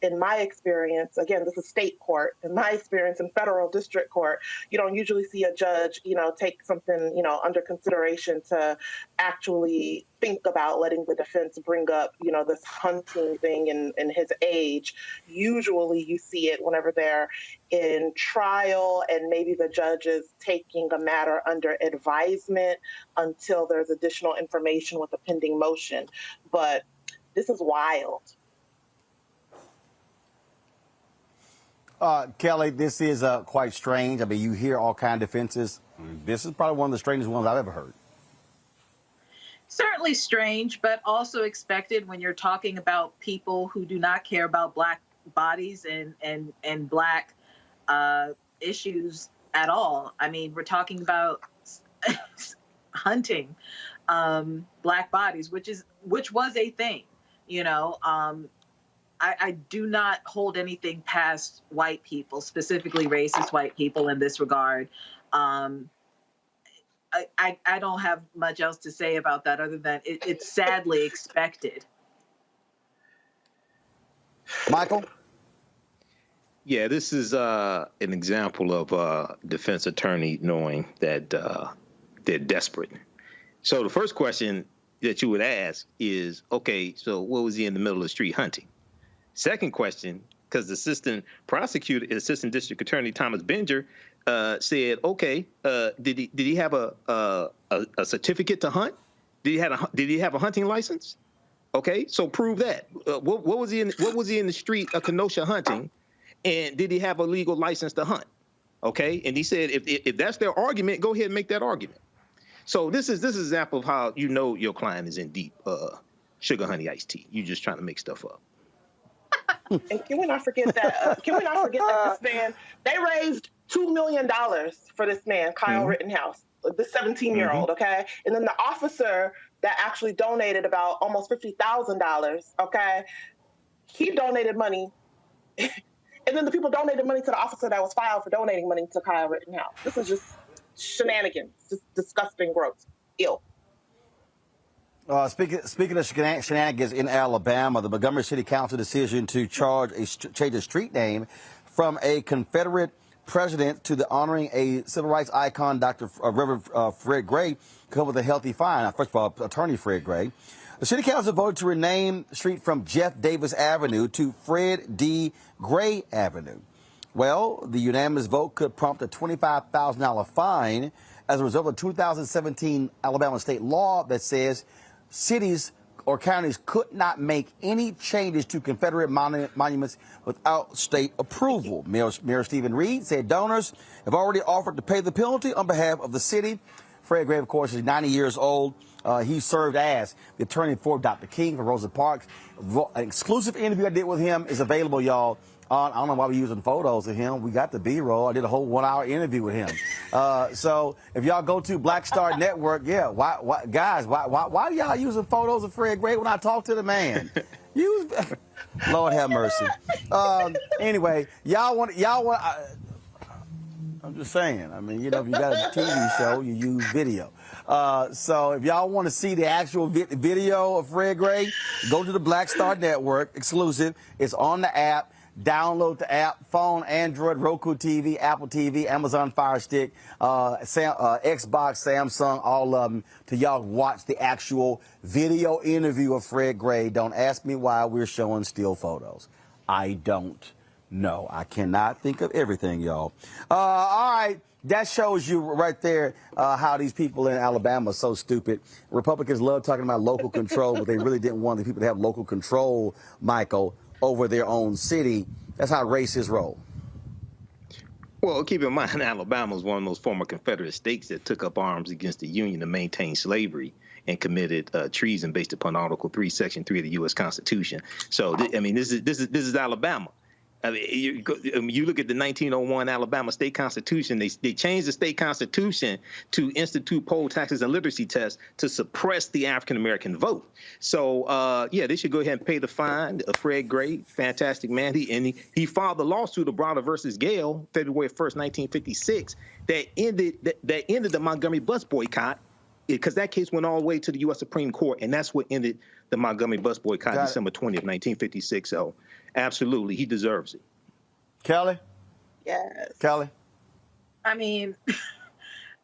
In my experience, again, this is state court. In my experience in federal district court, you don't usually see a judge, take something, under consideration to actually think about letting the defense bring up, this hunting thing in his age. Usually you see it whenever they're in trial and maybe the judge is taking a matter under advisement until there's additional information with a pending motion. But this is wild. Kelly, this is quite strange. I mean, you hear all kinds of defenses. This is probably one of the strangest ones I've ever heard. Certainly strange, but also expected when you're talking about people who do not care about black bodies and black issues at all. I mean, we're talking about hunting black bodies, which was a thing, I do not hold anything past white people, specifically racist white people in this regard. I don't have much else to say about that other than it's sadly expected. Michael? Yeah, this is an example of a defense attorney knowing that they're desperate. So the first question that you would ask is, okay, so what was he in the middle of the street hunting? Second question, because the assistant district attorney Thomas Benger said, okay, did he have a certificate to hunt? Did he have a hunting license? Okay, so prove that. What was he in the street of Kenosha hunting, and did he have a legal license to hunt? Okay, and he said if that's their argument, go ahead and make that argument. So this is an example of how your client is in deep sugar honey iced tea. You're just trying to make stuff up. And can we not forget that? This man, they raised $2 million for this man, Kyle Rittenhouse, the 17-year-old. Okay, and then the officer that actually donated about almost $50,000. Okay, he donated money, and then the people donated money to the officer that was filed for donating money to Kyle Rittenhouse. This is just shenanigans, just disgusting, gross, ill. Speaking of shenanigans in Alabama, the Montgomery City Council decision to change a street name from a Confederate president to the honoring a civil rights icon, Reverend Fred Gray, come with a healthy fine. Now, first of all, Attorney Fred Gray. The City Council voted to rename the street from Jeff Davis Avenue to Fred D. Gray Avenue. Well, the unanimous vote could prompt a $25,000 fine as a result of a 2017 Alabama state law that says cities or counties could not make any changes to Confederate monuments without state approval. Mayor Stephen Reed said donors have already offered to pay the penalty on behalf of the city. Fred Gray, of course, is 90 years old. He served as the attorney for Dr. King for Rosa Parks. An exclusive interview I did with him is available, y'all. I don't know why we're using photos of him. We got the B-roll. I did a whole 1-hour interview with him. So if y'all go to Black Star Network, yeah, why are y'all using photos of Fred Gray when I talk to the man? Lord have mercy. Anyway, y'all want. I'm just saying. I mean, you know, if you got a TV show, you use video. So if y'all want to see the actual video of Fred Gray, go to the Black Star Network, exclusive. It's on the app. Download the app, phone, Android, Roku TV, Apple TV, Amazon Fire Stick, Xbox, Samsung, all of them, to y'all watch the actual video interview of Fred Gray. Don't ask me why we're showing still photos. I don't know. I cannot think of everything, y'all. All right. That shows you right there how these people in Alabama are so stupid. Republicans love talking about local control, but they really didn't want the people to have local control, Michael, over their own city. That's how racists roll. Well, keep in mind, Alabama was one of those former Confederate states that took up arms against the Union to maintain slavery and committed treason based upon Article 3, Section 3 of the U.S. Constitution. So, I mean, this is Alabama. I mean, you look at the 1901 Alabama state constitution, they changed the state constitution to institute poll taxes and literacy tests to suppress the African-American vote. So, yeah, they should go ahead and pay the fine. Fred Gray, fantastic man. He filed the lawsuit of Browder versus Gale, February 1st, 1956, that ended the Montgomery bus boycott, because that case went all the way to the U.S. Supreme Court, and that's what ended the Montgomery bus boycott December 20th, 1956. So, absolutely, he deserves it. Kelly? Yes. Kelly? I mean,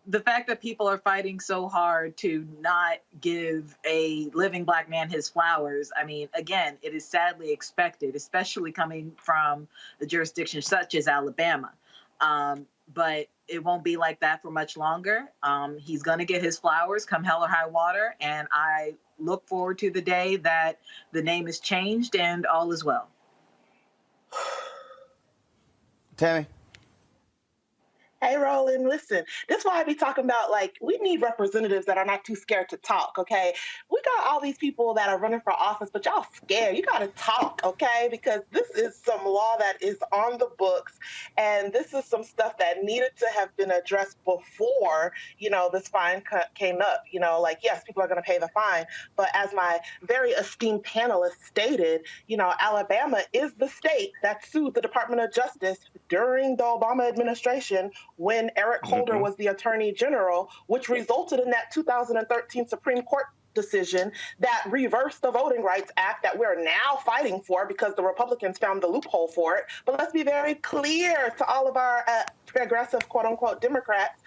the fact that people are fighting so hard to not give a living black man his flowers, I mean, again, it is sadly expected, especially coming from a jurisdiction such as Alabama. But it won't be like that for much longer. He's going to get his flowers come hell or high water, and I look forward to the day that the name is changed and all is well. Tammy? Hey, Roland, listen, this is why I be talking about, like, we need representatives that are not too scared to talk, okay? We got all these people that are running for office, but y'all scared. You got to talk, okay? Because this is some law that is on the books, and this is some stuff that needed to have been addressed before, you know, this fine came up. You know, like, yes, people are going to pay the fine, but as my very esteemed panelist stated, you know, Alabama is the state that sued the Department of Justice during the Obama administration when Eric Holder was the Attorney General, which resulted in that 2013 Supreme Court decision that reversed the Voting Rights Act that we're now fighting for because the Republicans found the loophole for it. But let's be very clear to all of our progressive, quote-unquote, Democrats.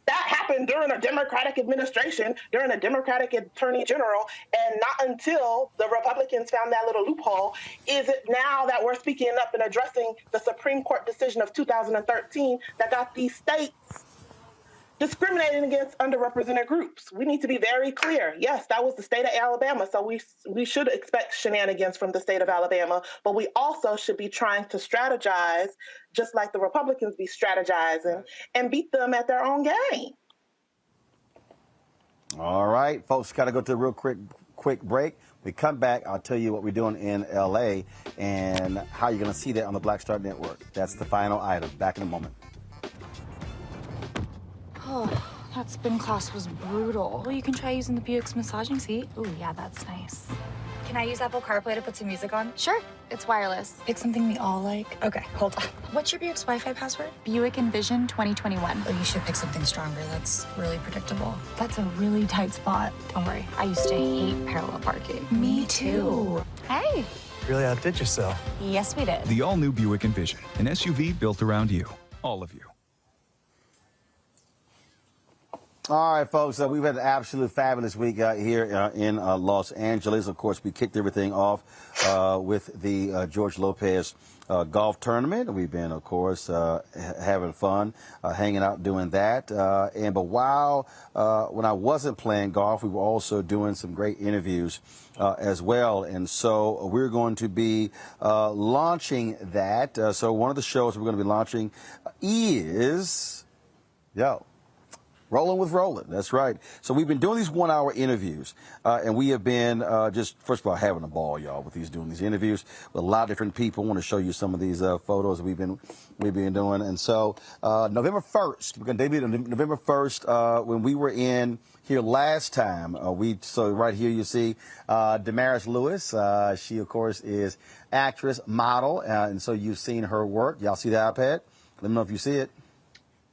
That happened during a Democratic administration, during a Democratic Attorney General, and not until the Republicans found that little loophole is it now that we're speaking up and addressing the Supreme Court decision of 2013 that got these states discriminating against underrepresented groups. We need to be very clear. Yes, that was the state of Alabama, so we should expect shenanigans from the state of Alabama, but we also should be trying to strategize just like the Republicans be strategizing and beat them at their own game. All right, folks, got to go to a real quick break. We come back, I'll tell you what we're doing in L.A. and how you're going to see that on the Black Star Network. That's the final item. Back in a moment. Oh, that spin class was brutal. You can try using the Buick's massaging seat. Ooh, yeah, that's nice. Can I use Apple CarPlay to put some music on? Sure. It's wireless. It's something we all like. Okay, hold on. What's your Buick's Wi-Fi password? Buick Envision 2021. Oh, you should pick something stronger. That's really predictable. That's a really tight spot. Don't worry. I used to hate parallel parking. Me too. Hey. Really outdid yourself. Yes, we did. The all-new Buick Envision, an SUV built around you, all of you. All right, folks, we've had an absolute fabulous week here in Los Angeles. Of course, we kicked everything off with the George Lopez golf tournament. We've been, of course, having fun, hanging out, doing that. But while when I wasn't playing golf, we were also doing some great interviews as well. And so we're going to be launching that. So one of the shows we're going to be launching is, Rolling with Roland. That's right. So we've been doing these 1-hour interviews, and we have been just, first of all, having a ball, y'all, with doing these interviews with a lot of different people. I want to show you some of these photos we've been doing. And so November 1st, we're going to debut on November 1st when we were in here last time. So right here you see Damaris Lewis. She, of course, is actress, model, and so you've seen her work. Y'all see the iPad? Let me know if you see it.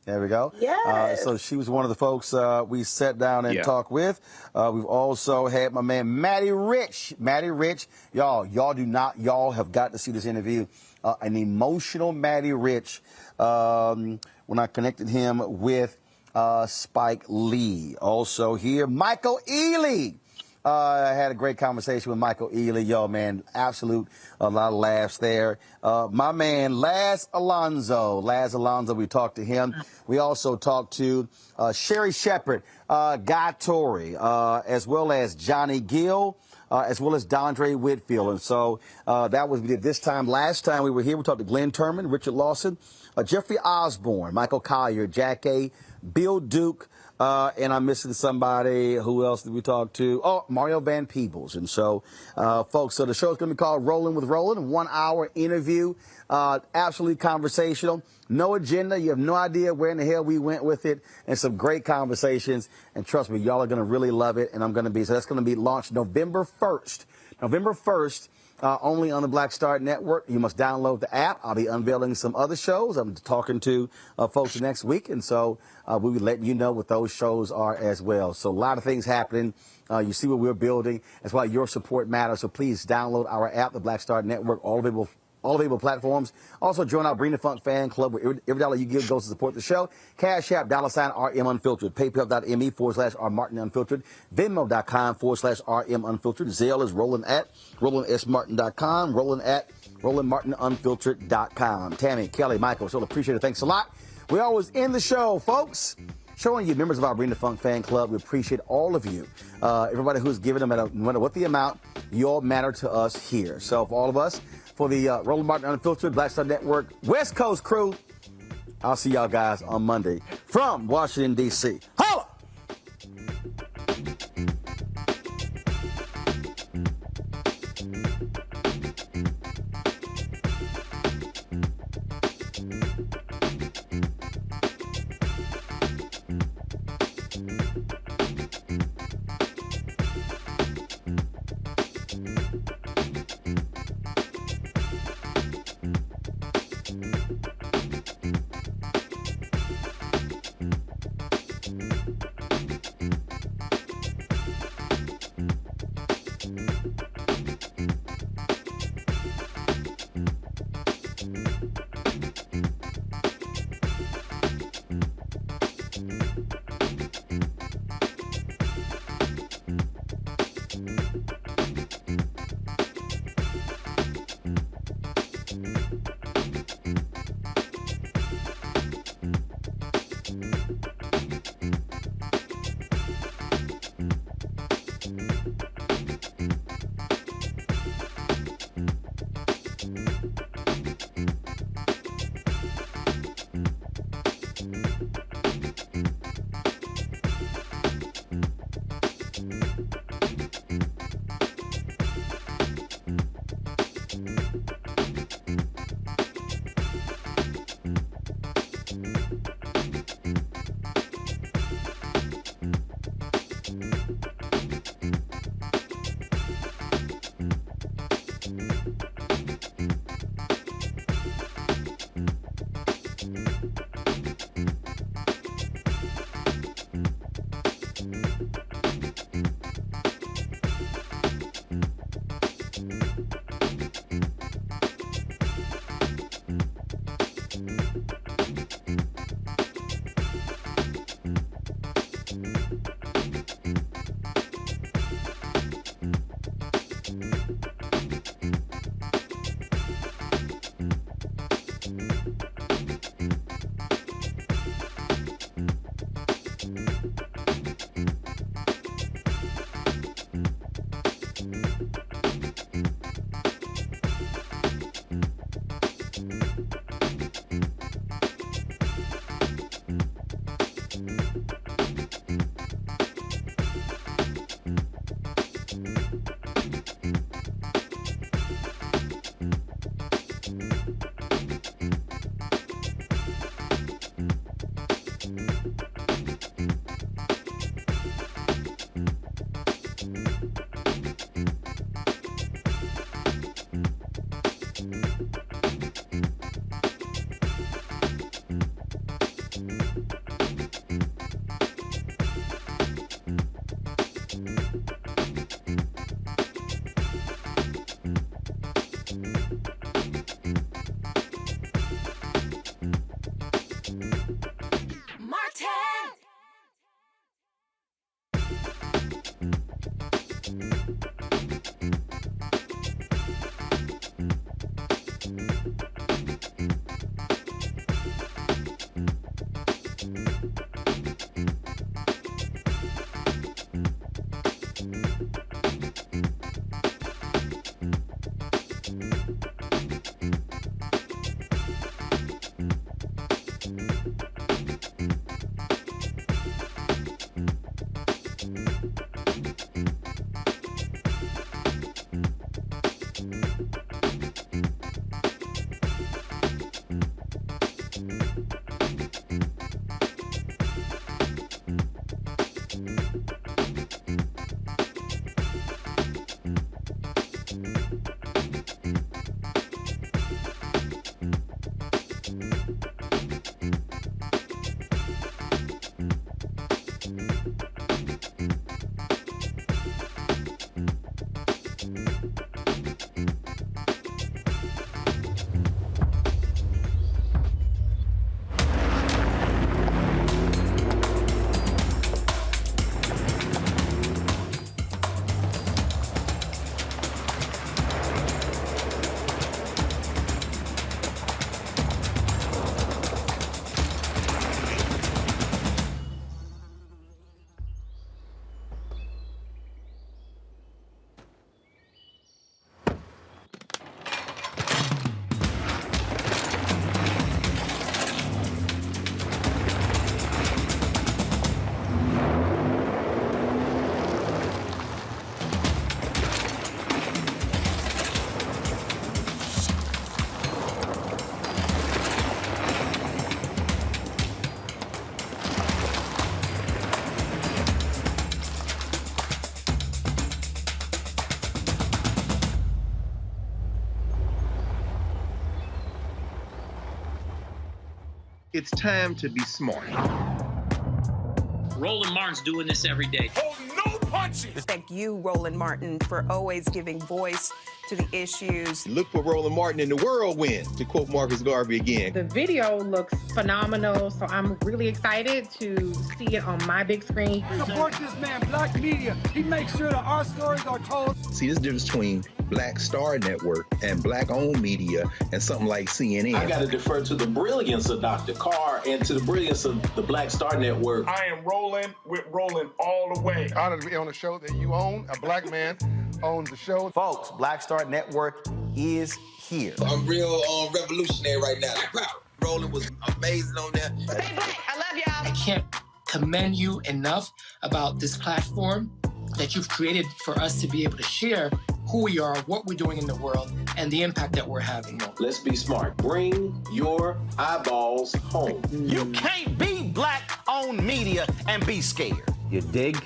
There we go. Yes. So she was one of the folks we sat down and talked with. We've also had my man Matty Rich. Matty Rich, y'all have got to see this interview. An emotional Matty Rich when I connected him with Spike Lee. Also here, Michael Ealy. I had a great conversation with Michael Ealy. Yo, man, a lot of laughs there. My man, Laz Alonso, we talked to him. We also talked to Sherry Shepard, Guy Torrey, as well as Johnny Gill, as well as Dondre Whitfield. And so that was, we did this time. Last time we were here, we talked to Glenn Turman, Richard Lawson, Jeffrey Osborne, Michael Collier, Jack A., Bill Duke, and I'm missing somebody. Who else did we talk to? Oh, Mario Van Peebles. And so, folks, so the show is going to be called Rolling with Roland, a 1-hour interview, absolutely conversational, no agenda. You have no idea where in the hell we went with it, and some great conversations. And trust me, y'all are going to really love it. And so that's going to be launched November 1st. November 1st. Only on the Black Star Network. You must download the app. I'll be unveiling some other shows. I'm talking to folks next week, and so we'll be letting you know what those shows are as well. So a lot of things happening. You see what we're building. That's why your support matters. So please download our app, the Black Star Network, all available platforms. Also, join our Bring the Funk fan club, where every dollar you give goes to support the show. Cash App, $RM Unfiltered. PayPal.me/R Martin Unfiltered. Venmo.com/RM Unfiltered. Zelle is Roland at RolandSMartin.com. Roland at RolandMartinUnfiltered.com. Tammy, Kelly, Michael, so appreciate it. Thanks a lot. We always end the show, folks, showing you members of our Bring the Funk fan club. We appreciate all of you. Everybody who's given them, no matter what the amount, you all matter to us here. So for all of us, for the Roland Martin Unfiltered Black Star Network West Coast crew, I'll see y'all guys on Monday from Washington, D.C. Holla! It's time to be smart. Roland Martin's doing this every day. Oh, no punches! Thank you, Roland Martin, for always giving voice to the issues. Look for Roland Martin in the whirlwind, to quote Marcus Garvey again. The video looks phenomenal, so I'm really excited to see it on my big screen. Support this man, Black media. He makes sure that our stories are told. See, this difference between Black Star Network and Black-owned media and something like CNN. I got to defer to the brilliance of Dr. Carr and to the brilliance of the Black Star Network. I am Roland with Roland all the way. Honored to be on a show that you own. A black man owns the show. Folks, Black Star Network is here. I'm real revolutionary right now. Roland was amazing on there. Stay black. I love y'all. I can't commend you enough about this platform that you've created for us to be able to share who we are, what we're doing in the world, and the impact that we're having. Let's be smart. Bring your eyeballs home. You can't be Black-owned media and be scared. You dig?